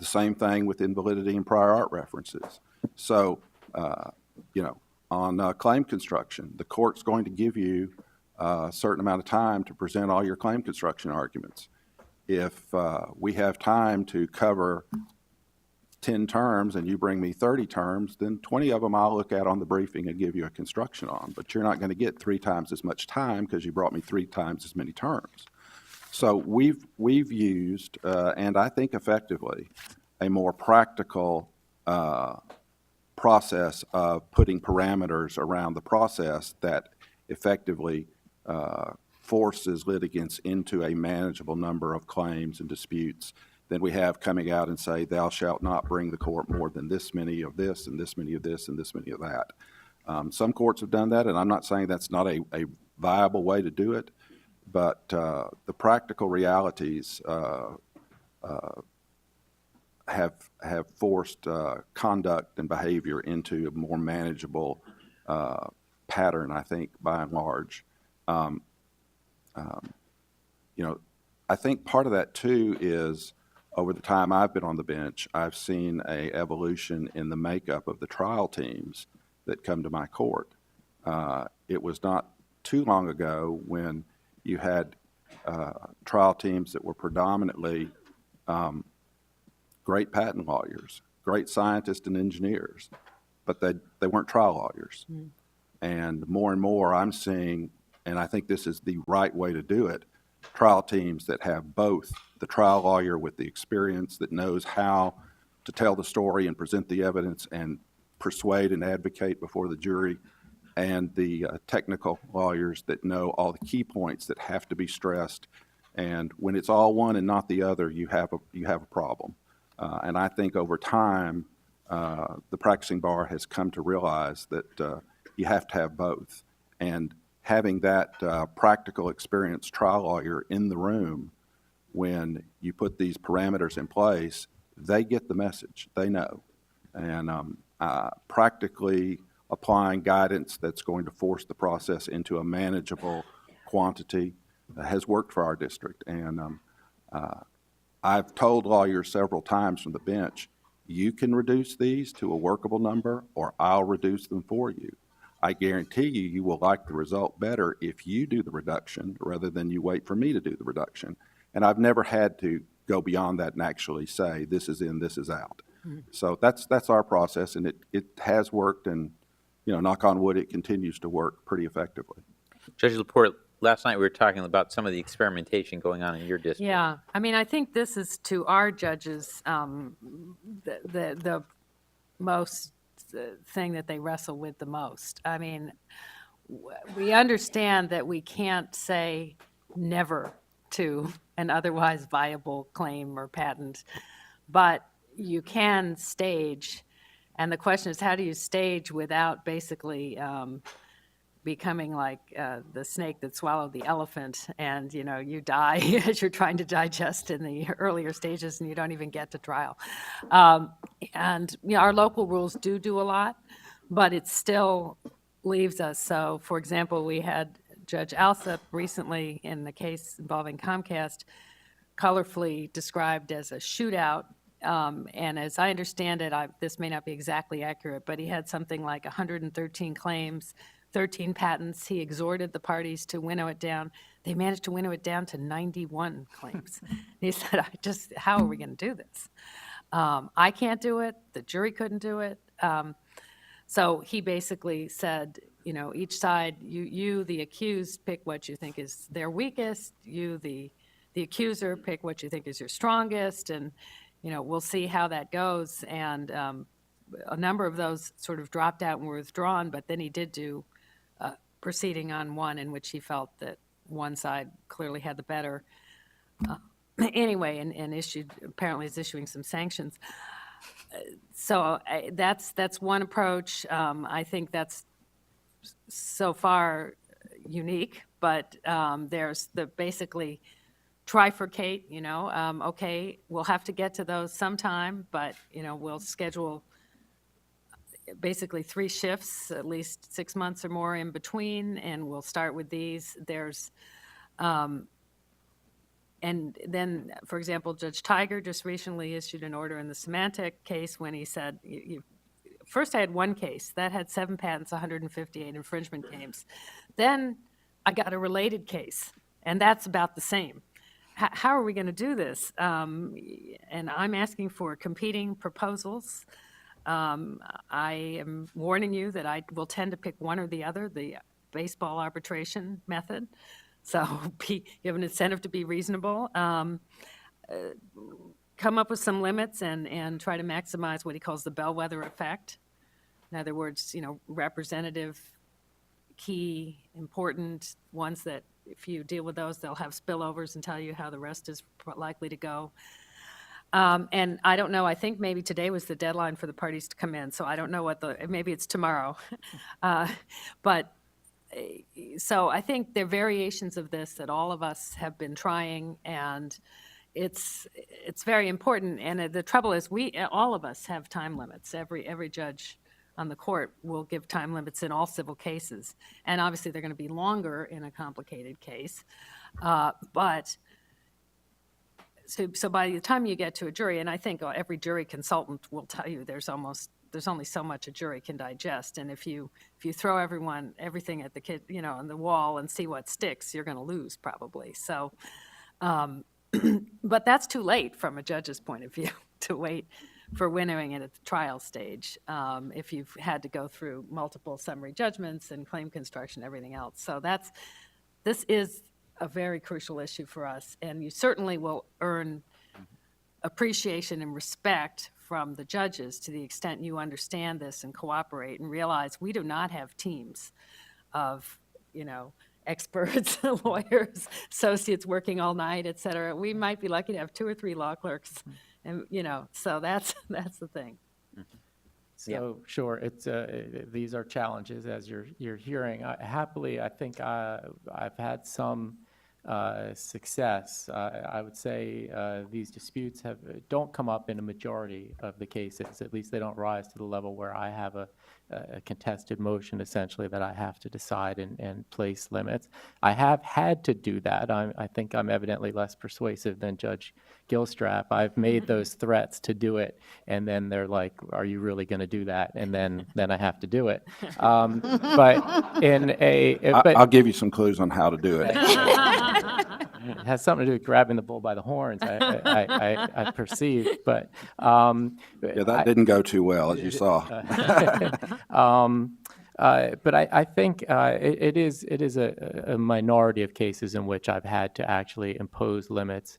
same thing with invalidity and prior art references. So, on claim construction, the court's going to give you a certain amount of time to present all your claim construction arguments. If we have time to cover 10 terms and you bring me 30 terms, then 20 of them I'll look at on the briefing and give you a construction on. But you're not going to get 3 times as much time because you brought me 3 times as many terms. So we've used, and I think effectively, a more practical process of putting parameters around the process that effectively forces litigants into a manageable number of claims and disputes than we have coming out and say, thou shalt not bring the court more than this many of this and this many of this and this many of that. Some courts have done that, and I'm not saying that's not a viable way to do it, but the practical realities have forced conduct and behavior into a more manageable pattern, I think, by and large. I think part of that, too, is over the time I've been on the bench, I've seen an evolution in the makeup of the trial teams that come to my court. It was not too long ago when you had trial teams that were predominantly great patent lawyers, great scientists and engineers, but they weren't trial lawyers. Mm. And more I'm seeing, and I think this is the right way to do it, trial teams that have both the trial lawyer with the experience that knows how to tell the story and present the evidence and persuade and advocate before the jury, and the technical lawyers that know all the key points that have to be stressed. And when it's all one and not the other, you have a problem. And I think over time, the practicing bar has come to realize that you have to have both. And having that practical experienced trial lawyer in the room when you put these parameters in place, they get the message. They know. And practically applying guidance that's going to force the process into a manageable quantity has worked for our district. And I've told lawyers several times from the bench, you can reduce these to a workable number or I'll reduce them for you. I guarantee you will like the result better if you do the reduction rather than you wait for me to do the reduction. And I've never had to go beyond that and actually say, this is in, this is out. Mm-hmm. So that's our process, and it has worked, and knock on wood, it continues to work pretty effectively. Judge Laporte, last night we were talking about some of the experimentation going on in your district. Yeah, I mean, I think this is, to our judges, the most thing that they wrestle with the most. I mean, we understand that we can't say never to an otherwise viable claim or patent, but you can stage. And the question is, how do you stage without basically becoming like the snake that swallowed the elephant, and you die as you're trying to digest in the earlier stages, and you don't even get to trial. And our local rules do a lot, but it still leaves us. So, for example, we had Judge Alsup recently in the case involving Comcast, colorfully described as a shootout. And as I understand it, this may not be exactly accurate, but he had something like 113 claims, 13 patents. He exhorted the parties to winnow it down. They managed to winnow it down to 91 claims. He said, how are we going to do this? I can't do it. The jury couldn't do it. So he basically said, each side, you, the accused, pick what you think is their weakest. You, the accuser, pick what you think is your strongest. And, we'll see how that goes. And a number of those sort of dropped out and were withdrawn, but then he did do proceeding on one in which he felt that one side clearly had the better. Anyway, and apparently is issuing some sanctions. So that's one approach. I think that's so far unique, but there's the basically trifurcate, okay, we'll have to get to those sometime, but, we'll schedule basically 3 shifts, at least 6 months or more in between, and we'll start with these. There's, and then, for example, Judge Tiger just recently issued an order in the Symantec case when he said, first I had one case that had 7 patents, 158 infringement claims. Then I got a related case, and that's about the same. How are we going to do this? And I'm asking for competing proposals. I am warning you that I will tend to pick one or the other, the baseball arbitration method. So you have an incentive to be reasonable. Come up with some limits and try to maximize what he calls the bellwether effect. In other words, representative, key, important ones that if you deal with those, they'll have spillovers and tell you how the rest is likely to go. And I don't know, I think maybe today was the deadline for the parties to come in, so I don't know maybe it's tomorrow. But so I think there are variations of this that all of us have been trying, and it's very important. And the trouble is all of us have time limits. Every judge on the court will give time limits in all civil cases. And obviously they're going to be longer in a complicated case. But so by the time you get to a jury, and I think every jury consultant will tell you there's only so much a jury can digest. And if you throw everything at the on the wall and see what sticks, you're going to lose probably. So, but that's too late from a judge's point of view to wait for winnowing it at the trial stage, if you've had to go through multiple summary judgments and claim construction, everything else. So this is a very crucial issue for us, and you certainly will earn appreciation and respect from the judges to the extent you understand this and cooperate and realize we do not have teams of, experts, lawyers, associates working all night, et cetera. We might be lucky to have 2 or 3 law clerks. And, so that's the thing. So sure, it's these are challenges as you're hearing. Happily, I think I've had some success. I would say these disputes don't come up in a majority of the cases. At least they don't rise to the level where I have a contested motion essentially that I have to decide and place limits. I have had to do that. I think I'm evidently less persuasive than Judge Gilstrap. I've made those threats to do it, and then they're like, "Are you really going to do that?" And then I have to do it. But I'll give you some clues on how to do it. it has something to do with grabbing the bull by the horns, I perceive. But that didn't go too well, as you saw. But I think it is a minority of cases in which I've had to actually impose limits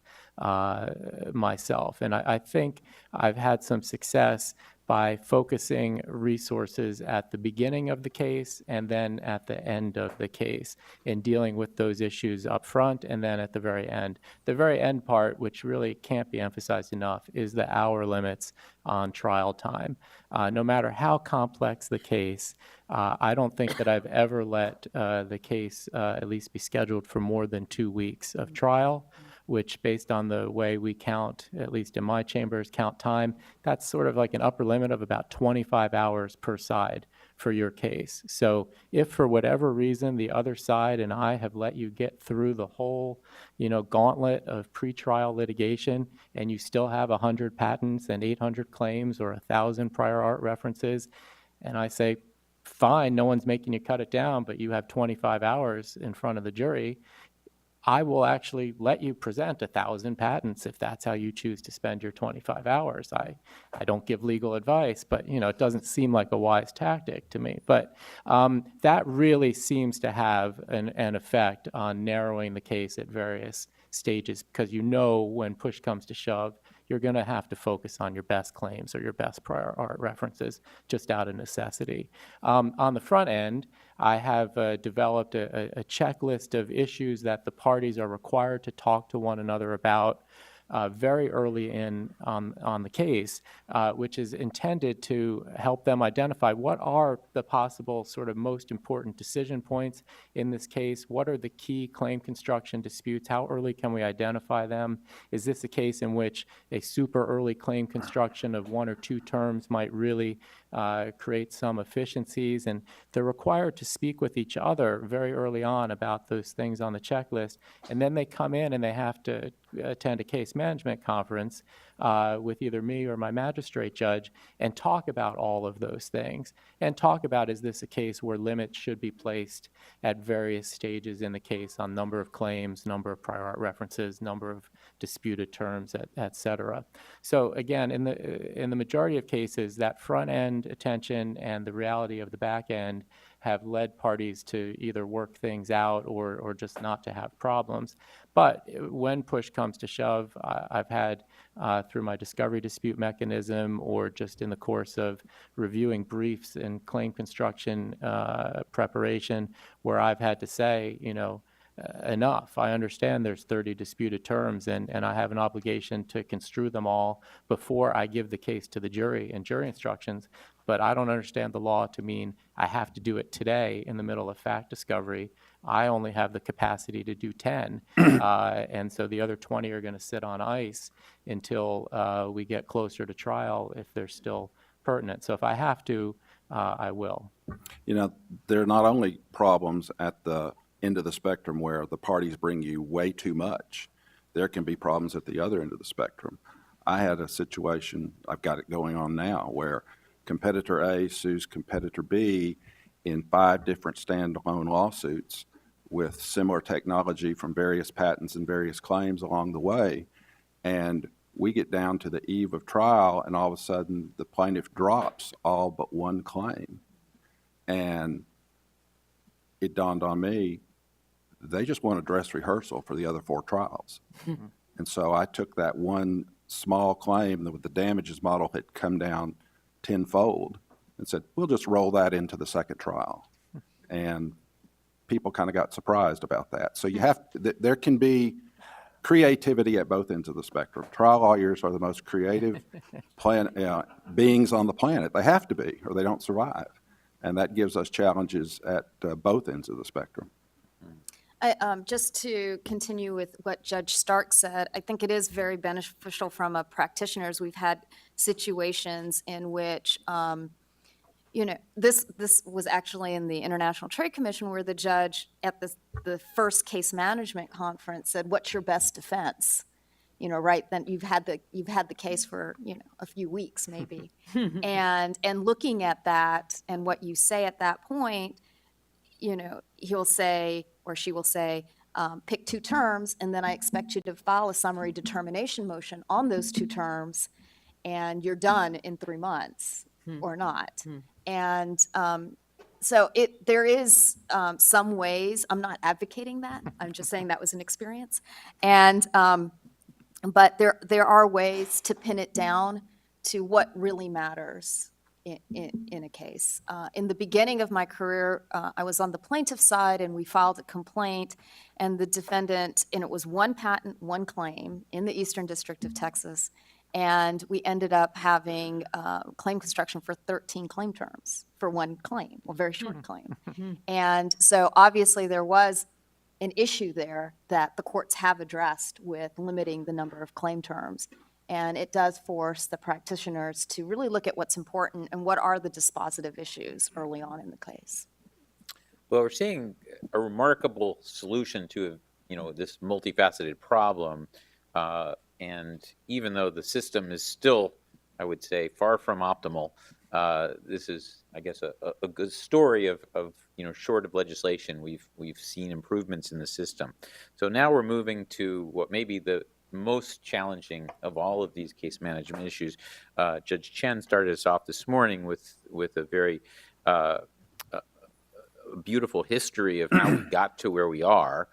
myself. And I think I've had some success by focusing resources at the beginning of the case and then at the end of the case in dealing with those issues up front and then at the very end. The very end part, which really can't be emphasized enough, is the hour limits on trial time. No matter how complex the case, I don't think that I've ever let the case at least be scheduled for more than 2 weeks of trial, which based on the way we count, at least in my chambers, count time, that's sort of like an upper limit of about 25 hours per side for your case. So if for whatever reason the other side and I have let you get through the whole, gauntlet of pretrial litigation and you still have 100 patents and 800 claims or 1,000 prior art references, and I say, fine, no one's making you cut it down, but you have 25 hours in front of the jury, I will actually let you present 1,000 patents if that's how you choose to spend your 25 hours. I don't give legal advice, but it doesn't seem like a wise tactic to me. But that really seems to have an effect on narrowing the case at various stages, because when push comes to shove, you're going to have to focus on your best claims or your best prior art references just out of necessity. On the front end, I have developed a checklist of issues that the parties are required to talk to one another about very early on the case, which is intended to help them identify what are the possible sort of most important decision points in this case. What are the key claim construction disputes? How early can we identify them? Is this a case in which a super early claim construction of 1 or 2 terms might really create some efficiencies? And they're required to speak with each other very early on about those things on the checklist. And then they come in and they have to attend a case management conference with either me or my magistrate judge and talk about all of those things and talk about, is this a case where limits should be placed at various stages in the case on number of claims, number of prior art references, number of disputed terms, et cetera. So again, in the majority of cases, that front end attention and the reality of the back end have led parties to either work things out or just not to have problems. But when push comes to shove, I've had, through my discovery dispute mechanism or just in the course of reviewing briefs and claim construction preparation, where I've had to say, enough. I understand there's 30 disputed terms, and I have an obligation to construe them all before I give the case to the jury and jury instructions. But I don't understand the law to mean I have to do it today in the middle of fact discovery. I only have the capacity to do 10, and so the other 20 are going to sit on ice until we get closer to trial if they're still pertinent. So if I have to, I will. There are not only problems at the end of the spectrum where the parties bring you way too much. There can be problems at the other end of the spectrum. I had a situation, I've got it going on now, where competitor A sues competitor B in 5 different standalone lawsuits with similar technology from various patents and various claims along the way. And we get down to the eve of trial, and all of a sudden the plaintiff drops all but one claim. And it dawned on me, they just want a dress rehearsal for the other 4 trials. And so I took that one small claim that the damages model had come down tenfold and said, we'll just roll that into the second trial. And people kind of got surprised about that. So there can be creativity at both ends of the spectrum. Trial lawyers are the most creative beings on the planet. They have to be, or they don't survive. And that gives us challenges at both ends of the spectrum. Just to continue with what Judge Stark said, I think it is very beneficial from a practitioner's. We've had situations in which, this was actually in the International Trade Commission, where the judge at the first case management conference said, "What's your best defense?" Right then you've had the case for a few weeks maybe, and looking at that and what you say at that point, he'll say or she will say, pick 2 terms, and then I expect you to file a summary determination motion on those 2 terms, and you're done in 3 months or not. And so there is some ways. I'm not advocating that. I'm just saying that was an experience. And but there are ways to pin it down to what really matters in a case. In the beginning of my career, I was on the plaintiff side, and we filed a complaint, and the defendant, and it was 1 patent, 1 claim in the Eastern District of Texas, and we ended up having claim construction for 13 claim terms for 1 claim, a very short claim. And so obviously there was an issue there that the courts have addressed with limiting the number of claim terms. And it does force the practitioners to really look at what's important and what are the dispositive issues early on in the case. Well, we're seeing a remarkable solution to this multifaceted problem, and even though the system is still, I would say, far from optimal, this is, I guess, a good story of short of legislation, we've seen improvements in the system. So now we're moving to what may be the most challenging of all of these case management issues. Judge Chen started us off this morning with a very beautiful history of how we got to where we are.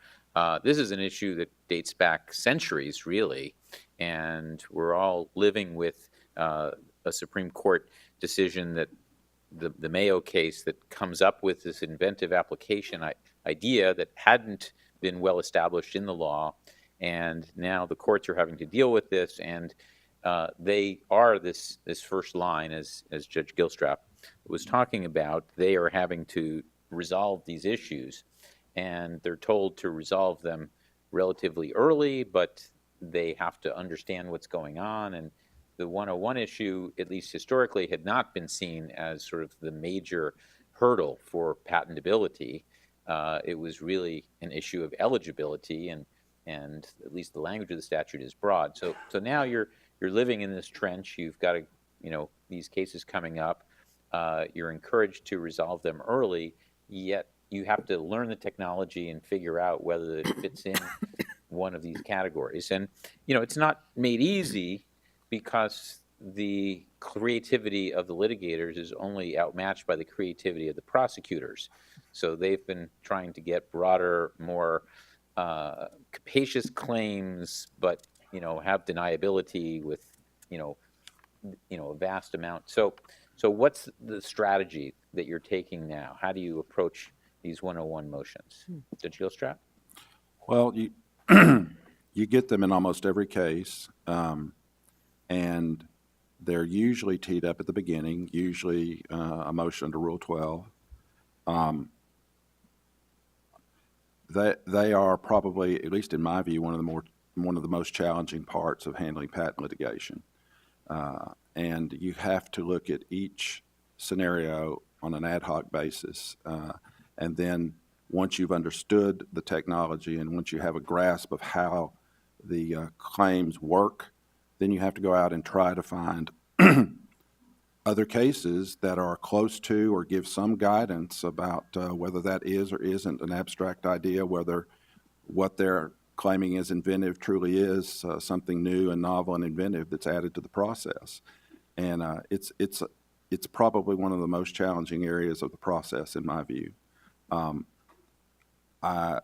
This is an issue that dates back centuries, really, and we're all living with a Supreme Court decision that the Mayo case that comes up with this inventive application idea that hadn't been well established in the law, and now the courts are having to deal with this, and they are this first line, as Judge Gilstrap was talking about. They are having to resolve these issues, and they're told to resolve them relatively early, but they have to understand what's going on. And the 101 issue, at least historically, had not been seen as sort of the major hurdle for patentability. It was really an issue of eligibility, and at least the language of the statute is broad. So now you're living in this trench. You've got these cases coming up. You're encouraged to resolve them early, yet you have to learn the technology and figure out whether it fits in one of these categories. And it's not made easy, because the creativity of the litigators is only outmatched by the creativity of the prosecutors. So they've been trying to get broader, more capacious claims, but have deniability with a vast amount. So what's the strategy that you're taking now? How do you approach these 101 motions? Judge Gilstrap? Well, you get them in almost every case, and they're usually teed up at the beginning, usually a motion under Rule 12. They are probably, at least in my view, one of the most challenging parts of handling patent litigation. And you have to look at each scenario on an ad hoc basis. And then once you've understood the technology and once you have a grasp of how the claims work, then you have to go out and try to find other cases that are close to or give some guidance about whether that is or isn't an abstract idea, whether what they're claiming is inventive truly is something new and novel and inventive that's added to the process. And it's probably one of the most challenging areas of the process, in my view. I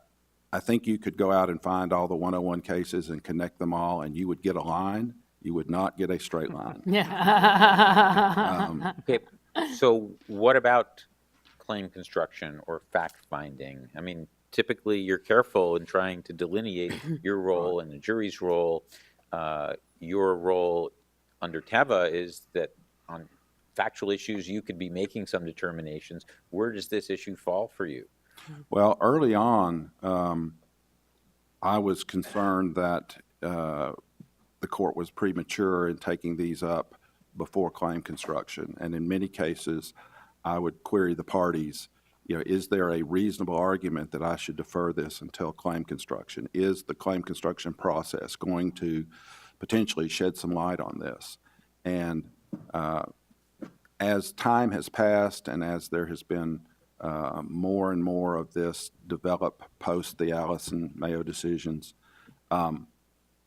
think you could go out and find all the 101 cases and connect them all, and you would get a line. You would not get a straight line. Okay, so what about claim construction or fact finding? I mean, typically you're careful in trying to delineate your role and the jury's role. Your role under TEVA is that on factual issues, you could be making some determinations. Where does this issue fall for you? Well, early on, I was concerned that the court was premature in taking these up before claim construction. And in many cases, I would query the parties, is there a reasonable argument that I should defer this until claim construction? Is the claim construction process going to potentially shed some light on this? And as time has passed and as there has been more and more of this develop post the Allison Mayo decisions,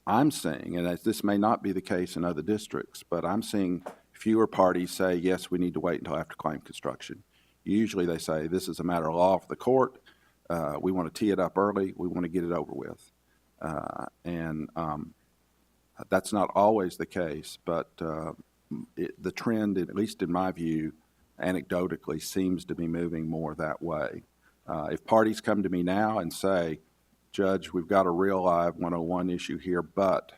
I'm seeing, and this may not be the case in other districts, but I'm seeing fewer parties say, yes, we need to wait until after claim construction. Usually they say, this is a matter of law for the court. We want to tee it up early. We want to get it over with. And that's not always the case, but the trend, at least in my view, anecdotally seems to be moving more that way. If parties come to me now and say, Judge, we've got a real live 101 issue here, but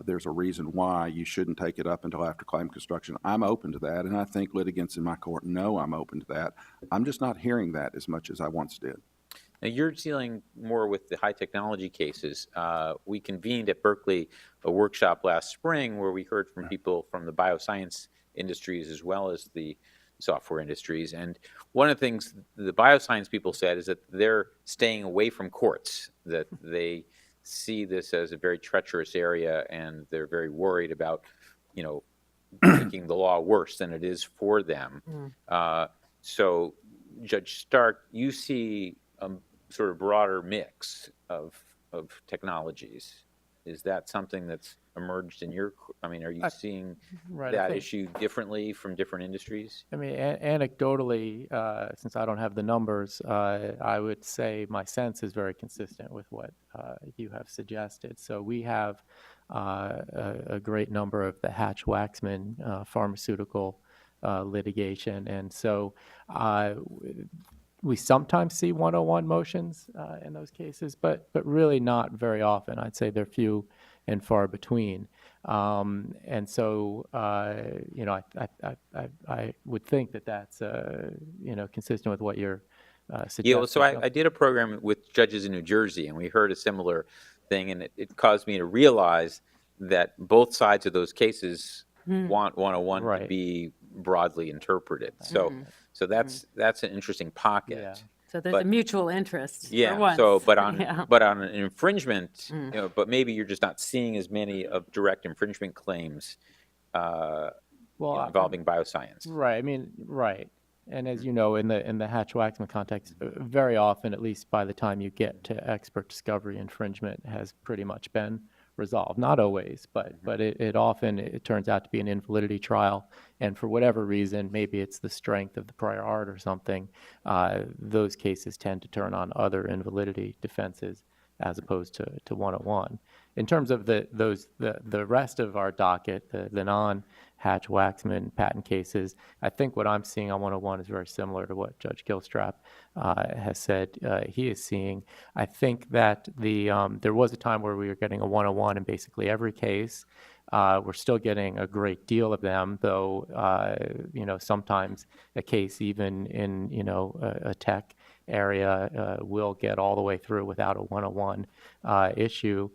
there's a reason why you shouldn't take it up until after claim construction, I'm open to that, and I think litigants in my court know I'm open to that. I'm just not hearing that as much as I once did. Now, you're dealing more with the high technology cases. We convened at Berkeley a workshop last spring where we heard from people from the bioscience industries as well as the software industries. And one of the things the bioscience people said is that they're staying away from courts, that they see this as a very treacherous area, and they're very worried about, making the law worse than it is for them. So, Judge Stark, you see a sort of broader mix of technologies. Is that something that's emerged in your? I mean, are you seeing Right, I that think- issue differently from different industries? I mean, anecdotally, since I don't have the numbers, I would say my sense is very consistent with what you have suggested. So we have a great number of the Hatch-Waxman pharmaceutical litigation, and so we sometimes see 101 motions in those cases, but really not very often. I'd say they're few and far between. And so, you know, I would think that that's, you know, consistent with what you're suggesting. Yeah, well, so I did a program with judges in New Jersey, and we heard a similar thing, and it caused me to realize that both sides of those cases want 101 to Right. be broadly interpreted. So that's an interesting pocket. Yeah. So there's a But- much interest for Yeah. once. So, but on Yeah. but on an infringement, you know, but maybe you're just not seeing as many of direct infringement claims Well, you know, involving bioscience. right. I mean, right. And as you know, in the Hatch-Waxman context, very often, at least by the time you get to expert discovery, infringement has pretty much been resolved. Not always, but it often it turns out to be an invalidity trial, and for whatever reason, maybe it's the strength of the prior art or something, those cases tend to turn on other invalidity defenses as opposed to 101. In terms of the rest of our docket, the non-Hatch-Waxman patent cases, I think what I'm seeing on 101 is very similar to what Judge Gilstrap has said he is seeing. I think that there was a time where we were getting a 101 in basically every case. We're still getting a great deal of them, though, you know, sometimes a case even in, you know, a tech area will get all the way through without a 101 issue.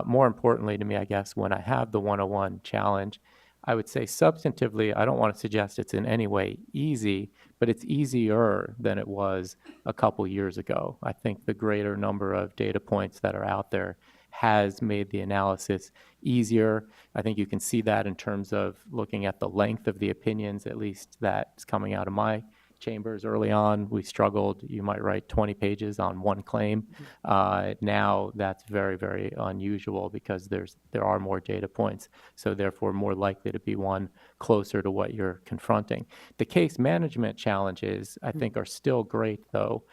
More importantly to me, I guess, when I have the 101 challenge, I would say substantively, I don't want to suggest it's in any way easy, but it's easier than it was a couple years ago. I think the greater number of data points that are out there has made the analysis easier. I think you can see that in terms of looking at the length of the opinions, at least that's coming out of my chambers early on. We struggled. You might write 20 pages on one claim. Now that's very, very unusual because there are more data points, so therefore more likely to be one closer to what you're confronting. The case management challenges, I think, are still great, though,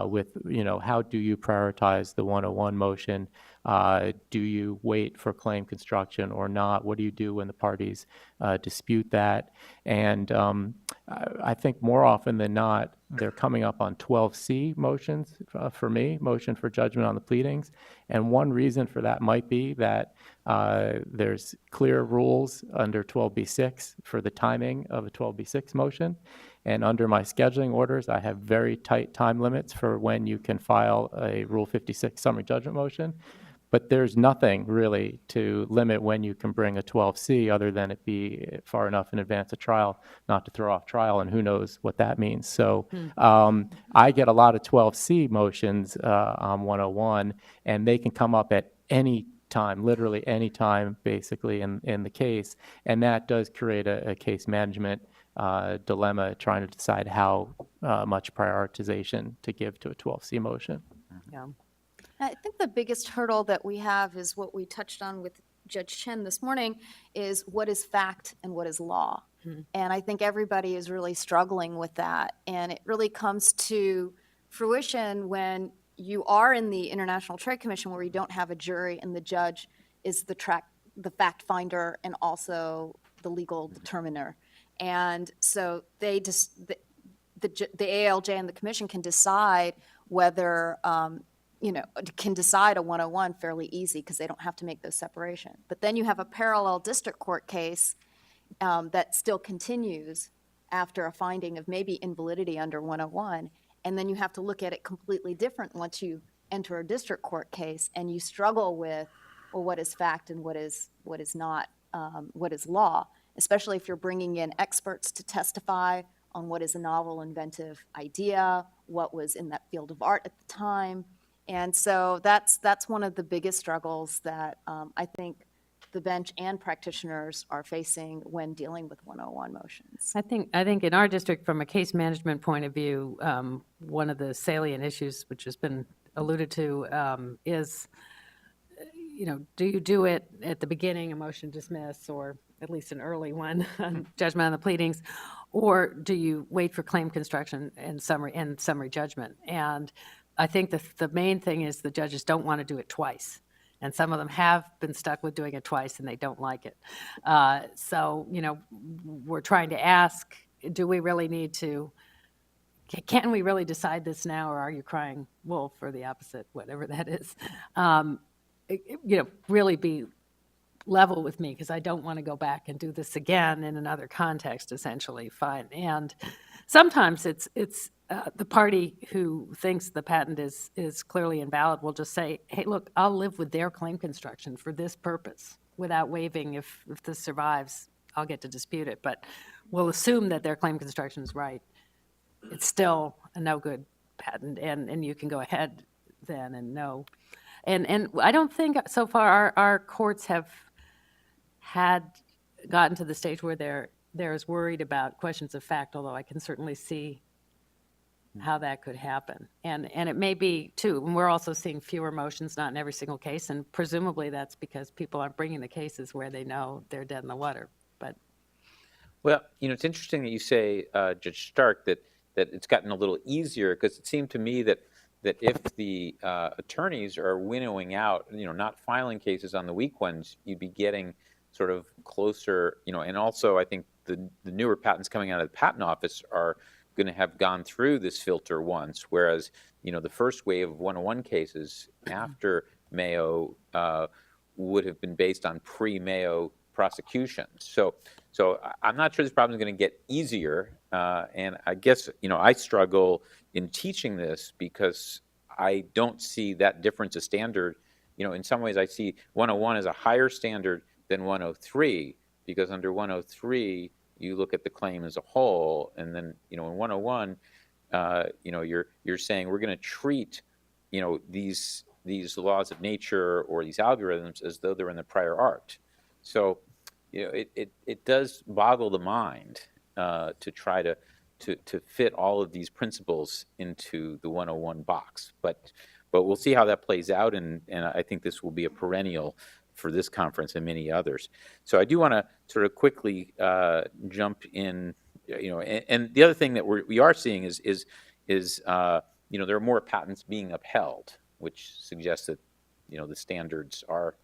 with, you know, how do you prioritize the 101 motion? Do you wait for claim construction or not? What do you do when the parties dispute that? And I think more often than not, they're coming up on 12C motions for me, motion for judgment on the pleadings. And one reason for that might be that there's clear rules under 12B6 for the timing of a 12B6 motion. And under my scheduling orders, I have very tight time limits for when you can file a Rule 56 summary judgment motion. But there's nothing really to limit when you can bring a 12C other than it be far enough in advance of trial not to throw off trial, and who knows what that means. So I get a lot of 12C motions on 101, and they can come up at any time, literally any time, basically, in the case. And that does create a case management dilemma, trying to decide how much prioritization to give to a 12C motion. Yeah. I think the biggest hurdle that we have is what we touched on with Judge Chen this morning, is what is fact and what is law. And I think everybody is really struggling with that. And it really comes to fruition when you are in the International Trade Commission, where you don't have a jury and the judge is the fact finder and also the legal determiner. And so they just, the ALJ and the commission can decide whether, you know, can decide a 101 fairly easy because they don't have to make those separation. But then you have a parallel district court case that still continues after a finding of maybe invalidity under 101, and then you have to look at it completely different once you enter a district court case, and you struggle with, well, what is fact and what is not, what is law, especially if you're bringing in experts to testify on what is a novel, inventive idea, what was in that field of art at the time. And so that's one of the biggest struggles that I think the bench and practitioners are facing when dealing with 101 motions. I think in our district, from a case management point of view, one of the salient issues, which has been alluded to, is, do you do it at the beginning, a motion dismiss, or at least an early one, judgment on the pleadings, or do you wait for claim construction and summary judgment? And I think the main thing is the judges don't want to do it twice. And some of them have been stuck with doing it twice and they don't like it. So, we're trying to ask, do we really need to, can we really decide this now, or are you crying wolf, or the opposite, whatever that is? Really be level with me, because I don't want to go back and do this again in another context, essentially. Fine. And sometimes it's the party who thinks the patent is clearly invalid will just say, hey, look, I'll live with their claim construction for this purpose without waiving. If this survives, I'll get to dispute it. But we'll assume that their claim construction is right. It's still a no good patent, and you can go ahead then and no. And I don't think so far our courts have gotten to the stage where they're as worried about questions of fact, although I can certainly see how that could happen. And it may be, too, and we're also seeing fewer motions, not in every single case, and presumably that's because people aren't bringing the cases where they know they're dead in the water. But Well, it's interesting that you say, Judge Stark, that it's gotten a little easier, because it seemed to me that if the attorneys are winnowing out, not filing cases on the weak ones, you'd be getting sort of closer, and also I think the newer patents coming out of the patent office are going to have gone through this filter once, whereas, the first wave of 101 cases after Mayo would have been based on pre-Mayo prosecutions. So I'm not sure this problem is going to get easier, and I guess, I struggle in teaching this because I don't see that difference of standard. In some ways I see 101 as a higher standard than 103, because under 103, you look at the claim as a whole, and then, in 101, you're saying we're going to treat, these laws of nature or these algorithms as though they're in the prior art. So, it does boggle the mind to try to fit all of these principles into the 101 box. But we'll see how that plays out, and I think this will be a perennial for this conference and many others. So I do want to sort of quickly jump in, and the other thing that we are seeing is there are more patents being upheld, which suggests that the standards are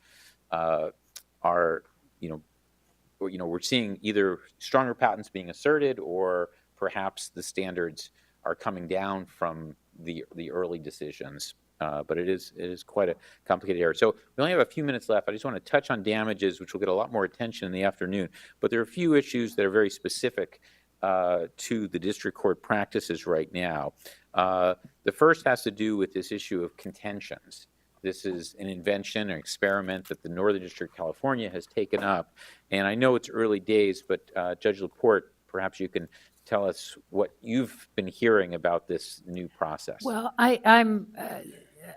we're seeing either stronger patents being asserted, or perhaps the standards are coming down from the early decisions. But it is quite a complicated area. So we only have a few minutes left. I just want to touch on damages, which will get a lot more attention in the afternoon. But there are a few issues that are very specific to the district court practices right now. The first has to do with this issue of contentions. This is an invention or experiment that the Northern District of California has taken up. And I know it's early days, but Judge Laporte, perhaps you can tell us what you've been hearing about this new process. Well, I'm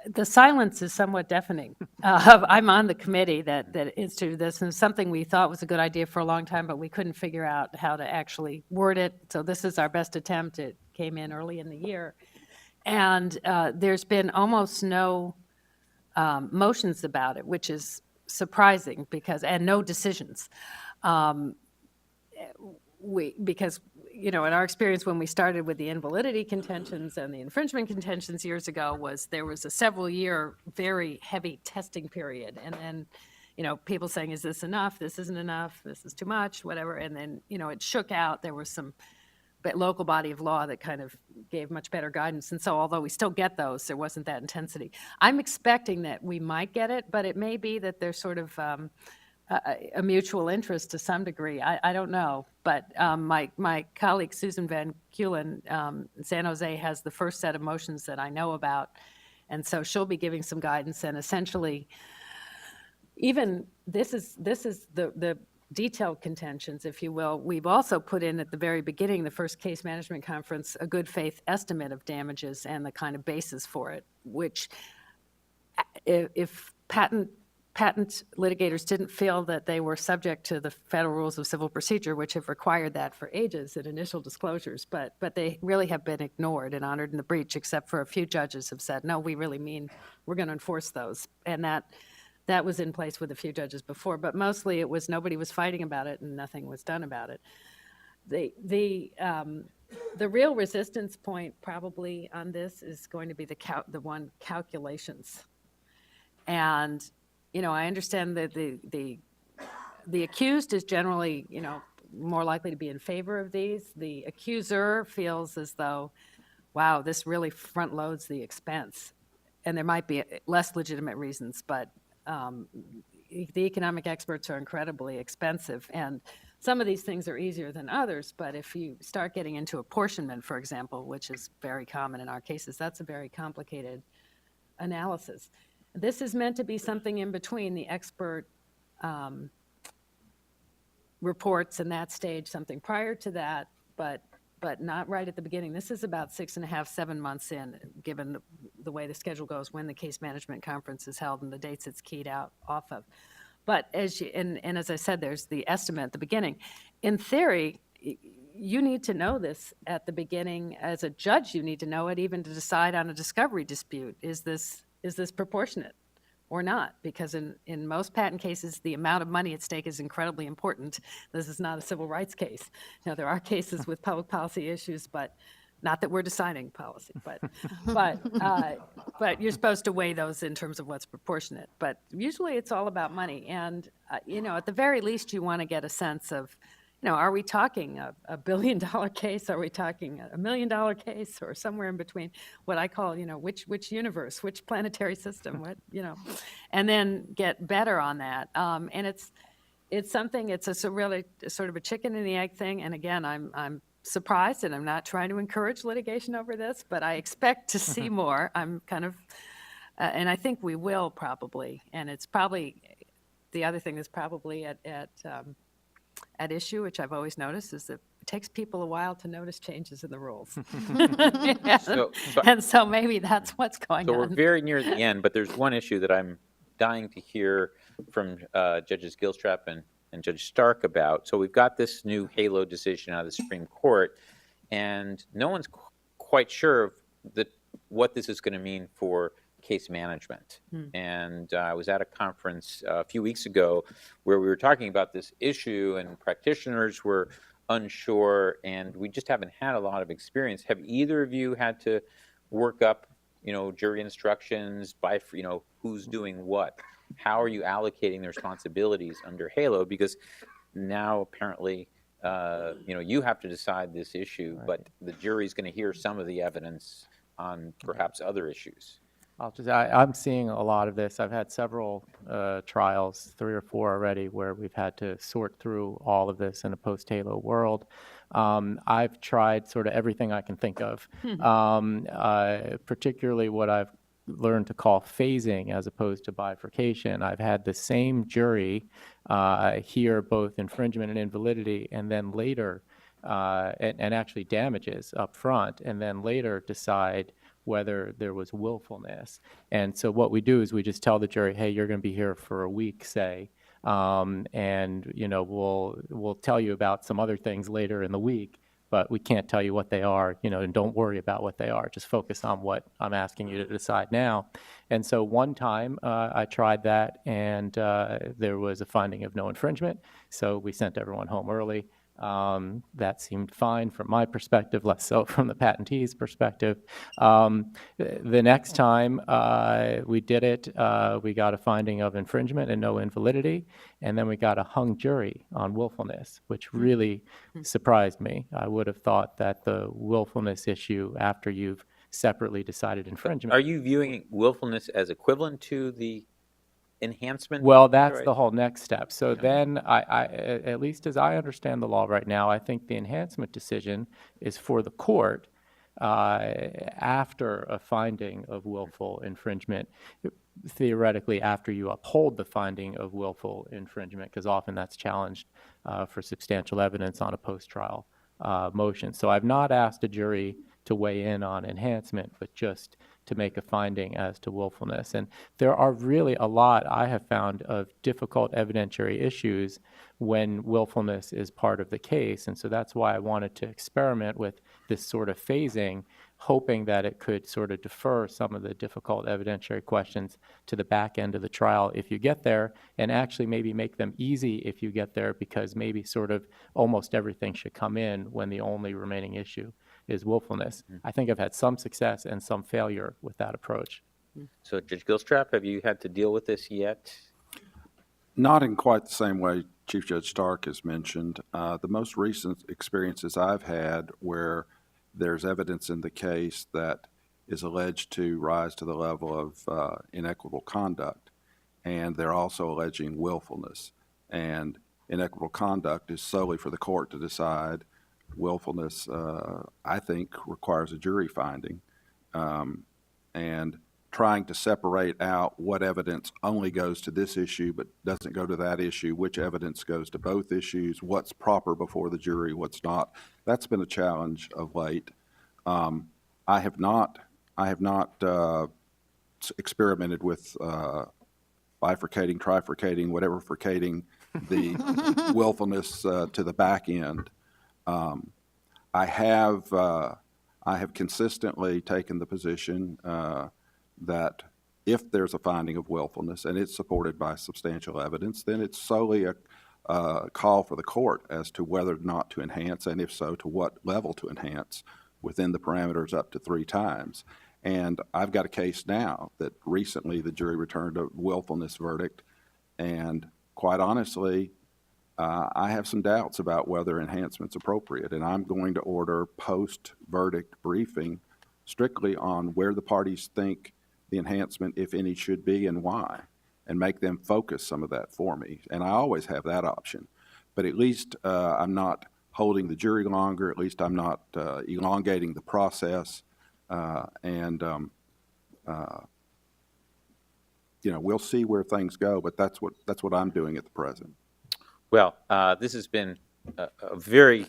the silence is somewhat deafening. I'm on the committee that instituted this, and it's something we thought was a good idea for a long time, but we couldn't figure out how to actually word it. So this is our best attempt. It came in early in the year. And there's been almost no motions about it, which is surprising, and no decisions. Because in our experience when we started with the invalidity contentions and the infringement contentions years ago, there was a several-year very heavy testing period, and then people saying, is this enough, this isn't enough, this is too much, whatever, and then it shook out. There was some local body of law that kind of gave much better guidance, and so although we still get those, there wasn't that intensity. I'm expecting that we might get it, but it may be that there's sort of a mutual interest to some degree. I don't know. But my colleague Susan Van Keulen in San Jose has the first set of motions that I know about. And so she'll be giving some guidance. And essentially, even this is the detailed contentions, if you will. We've also put in at the very beginning, the first case management conference, a good faith estimate of damages and the kind of basis for it, which if patent patent litigators didn't feel that they were subject to the federal rules of civil procedure, which have required that for ages in initial disclosures, but they really have been ignored and honored in the breach, except for a few judges have said, no, we really mean we're going to enforce those. And that was in place with a few judges before, but mostly it was nobody was fighting about it and nothing was done about it. The real resistance point probably on this is going to be the one calculations. And, I understand that the accused is generally, more likely to be in favor of these. The accuser feels as though, wow, this really front loads the expense. And there might be less legitimate reasons, but the economic experts are incredibly expensive. And some of these things are easier than others, but if you start getting into apportionment, for example, which is very common in our cases, that's a very complicated analysis. This is meant to be something in between the expert reports and that stage, something prior to that, but not right at the beginning. This is about 6.5, 7 months in, given the way the schedule goes, when the case management conference is held and the dates it's keyed out off of. But as I said, there's the estimate at the beginning. In theory, you need to know this at the beginning. As a judge, you need to know it even to decide on a discovery dispute. Is this proportionate or not? Because in most patent cases, the amount of money at stake is incredibly important. This is not a civil rights case. Now, there are cases with public policy issues, but not that we're deciding policy, but you're supposed to weigh those in terms of what's proportionate. But usually it's all about money. And, at the very least, you want to get a sense of, are we talking a $1 billion case? Are we talking a $1 million case, or somewhere in between? What I call, which universe, which planetary system, and then get better on that. And it's something. It's a really sort of a chicken and the egg thing. And again, I'm surprised, and I'm not trying to encourage litigation over this, but I expect to see more. I'm kind of, and I think we will probably. And it's probably the other thing that's probably at issue, which I've always noticed, is that it takes people a while to notice changes in the rules. And so maybe that's what's going So on. we're very near the end, but there's one issue that I'm dying to hear from Judges Gilstrap and Judge Stark about. So we've got this new HALO decision out of the Supreme Court, and no one's quite sure of what this is going to mean for case management. And I was at a conference a few weeks ago where we were talking about this issue, and practitioners were unsure, and we just haven't had a lot of experience. Have either of you had to work up, jury instructions by, who's doing what? How are you allocating the responsibilities under HALO? Because now apparently, you have to decide this issue, right, but the jury's going to hear some of the evidence on perhaps other issues. I'm seeing a lot of this. I've had several trials, 3 or 4 already, where we've had to sort through all of this in a post-HALO world. I've tried sort of everything I can think of, particularly what I've learned to call phasing as opposed to bifurcation. I've had the same jury hear both infringement and invalidity, and then later, and actually damages up front, and then later decide whether there was willfulness. And so what we do is we just tell the jury, hey, you're going to be here for a week, say, and we'll tell you about some other things later in the week, but we can't tell you what they are, and don't worry about what they are. Just focus on what I'm asking you to decide now. And so one time I tried that, and there was a finding of no infringement, so we sent everyone home early. That seemed fine from my perspective, less so from the patentee's perspective. The next time we did it, we got a finding of infringement and no invalidity, and then we got a hung jury on willfulness, which really surprised me. I would have thought that the willfulness issue, after you've separately decided infringement. Are you viewing willfulness as equivalent to the enhancement? Well, that's the whole next step. So then, at least as I understand the law right now, I think the enhancement decision is for the court after a finding of willful infringement, theoretically after you uphold the finding of willful infringement, because often that's challenged for substantial evidence on a post-trial motion. So I've not asked a jury to weigh in on enhancement, but just to make a finding as to willfulness. And there are really a lot, I have found, of difficult evidentiary issues when willfulness is part of the case. And so that's why I wanted to experiment with this sort of phasing, hoping that it could sort of defer some of the difficult evidentiary questions to the back end of the trial if you get there, and actually maybe make them easy if you get there, because maybe sort of almost everything should come in when the only remaining issue is willfulness. I think I've had some success and some failure with that approach. So Judge Gilstrap, have you had to deal with this yet? Not in quite the same way Chief Judge Stark has mentioned. The most recent experiences I've had where there's evidence in the case that is alleged to rise to the level of inequitable conduct, and they're also alleging willfulness. And inequitable conduct is solely for the court to decide. Willfulness, I think, requires a jury finding. And trying to separate out what evidence only goes to this issue but doesn't go to that issue, which evidence goes to both issues, what's proper before the jury, what's not. That's been a challenge of late. I have not experimented with bifurcating, trifurcating, whatever fricating the willfulness to the back end. I have consistently taken the position that if there's a finding of willfulness and it's supported by substantial evidence, then it's solely a call for the court as to whether or not to enhance, and if so, to what level to enhance within the parameters up to 3 times. And I've got a case now that recently the jury returned a willfulness verdict, and quite honestly, I have some doubts about whether enhancement's appropriate, and I'm going to order post-verdict briefing strictly on where the parties think the enhancement, if any, should be and why, and make them focus some of that for me. And I always have that option. But at least I'm not holding the jury longer, at least I'm not elongating the process, we'll see where things go, but that's what I'm doing at the present. Well, this has been a very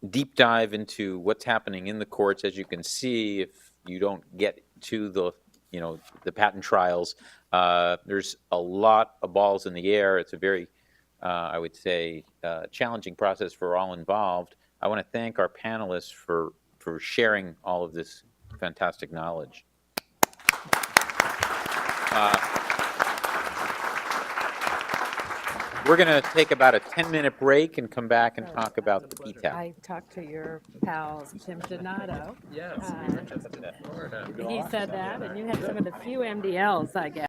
deep dive into what's happening in the courts. As you can see, if you don't get to the patent trials, there's a lot of balls in the air. It's a very, I would say, challenging process for all involved. I want to thank our panelists for sharing all of this fantastic knowledge. We're going to take about a 10-minute break and come back and talk about the PTAP. I talked to your pal, Tim Donato. Yes. He said that, and you had some of the few MDLs, I guess.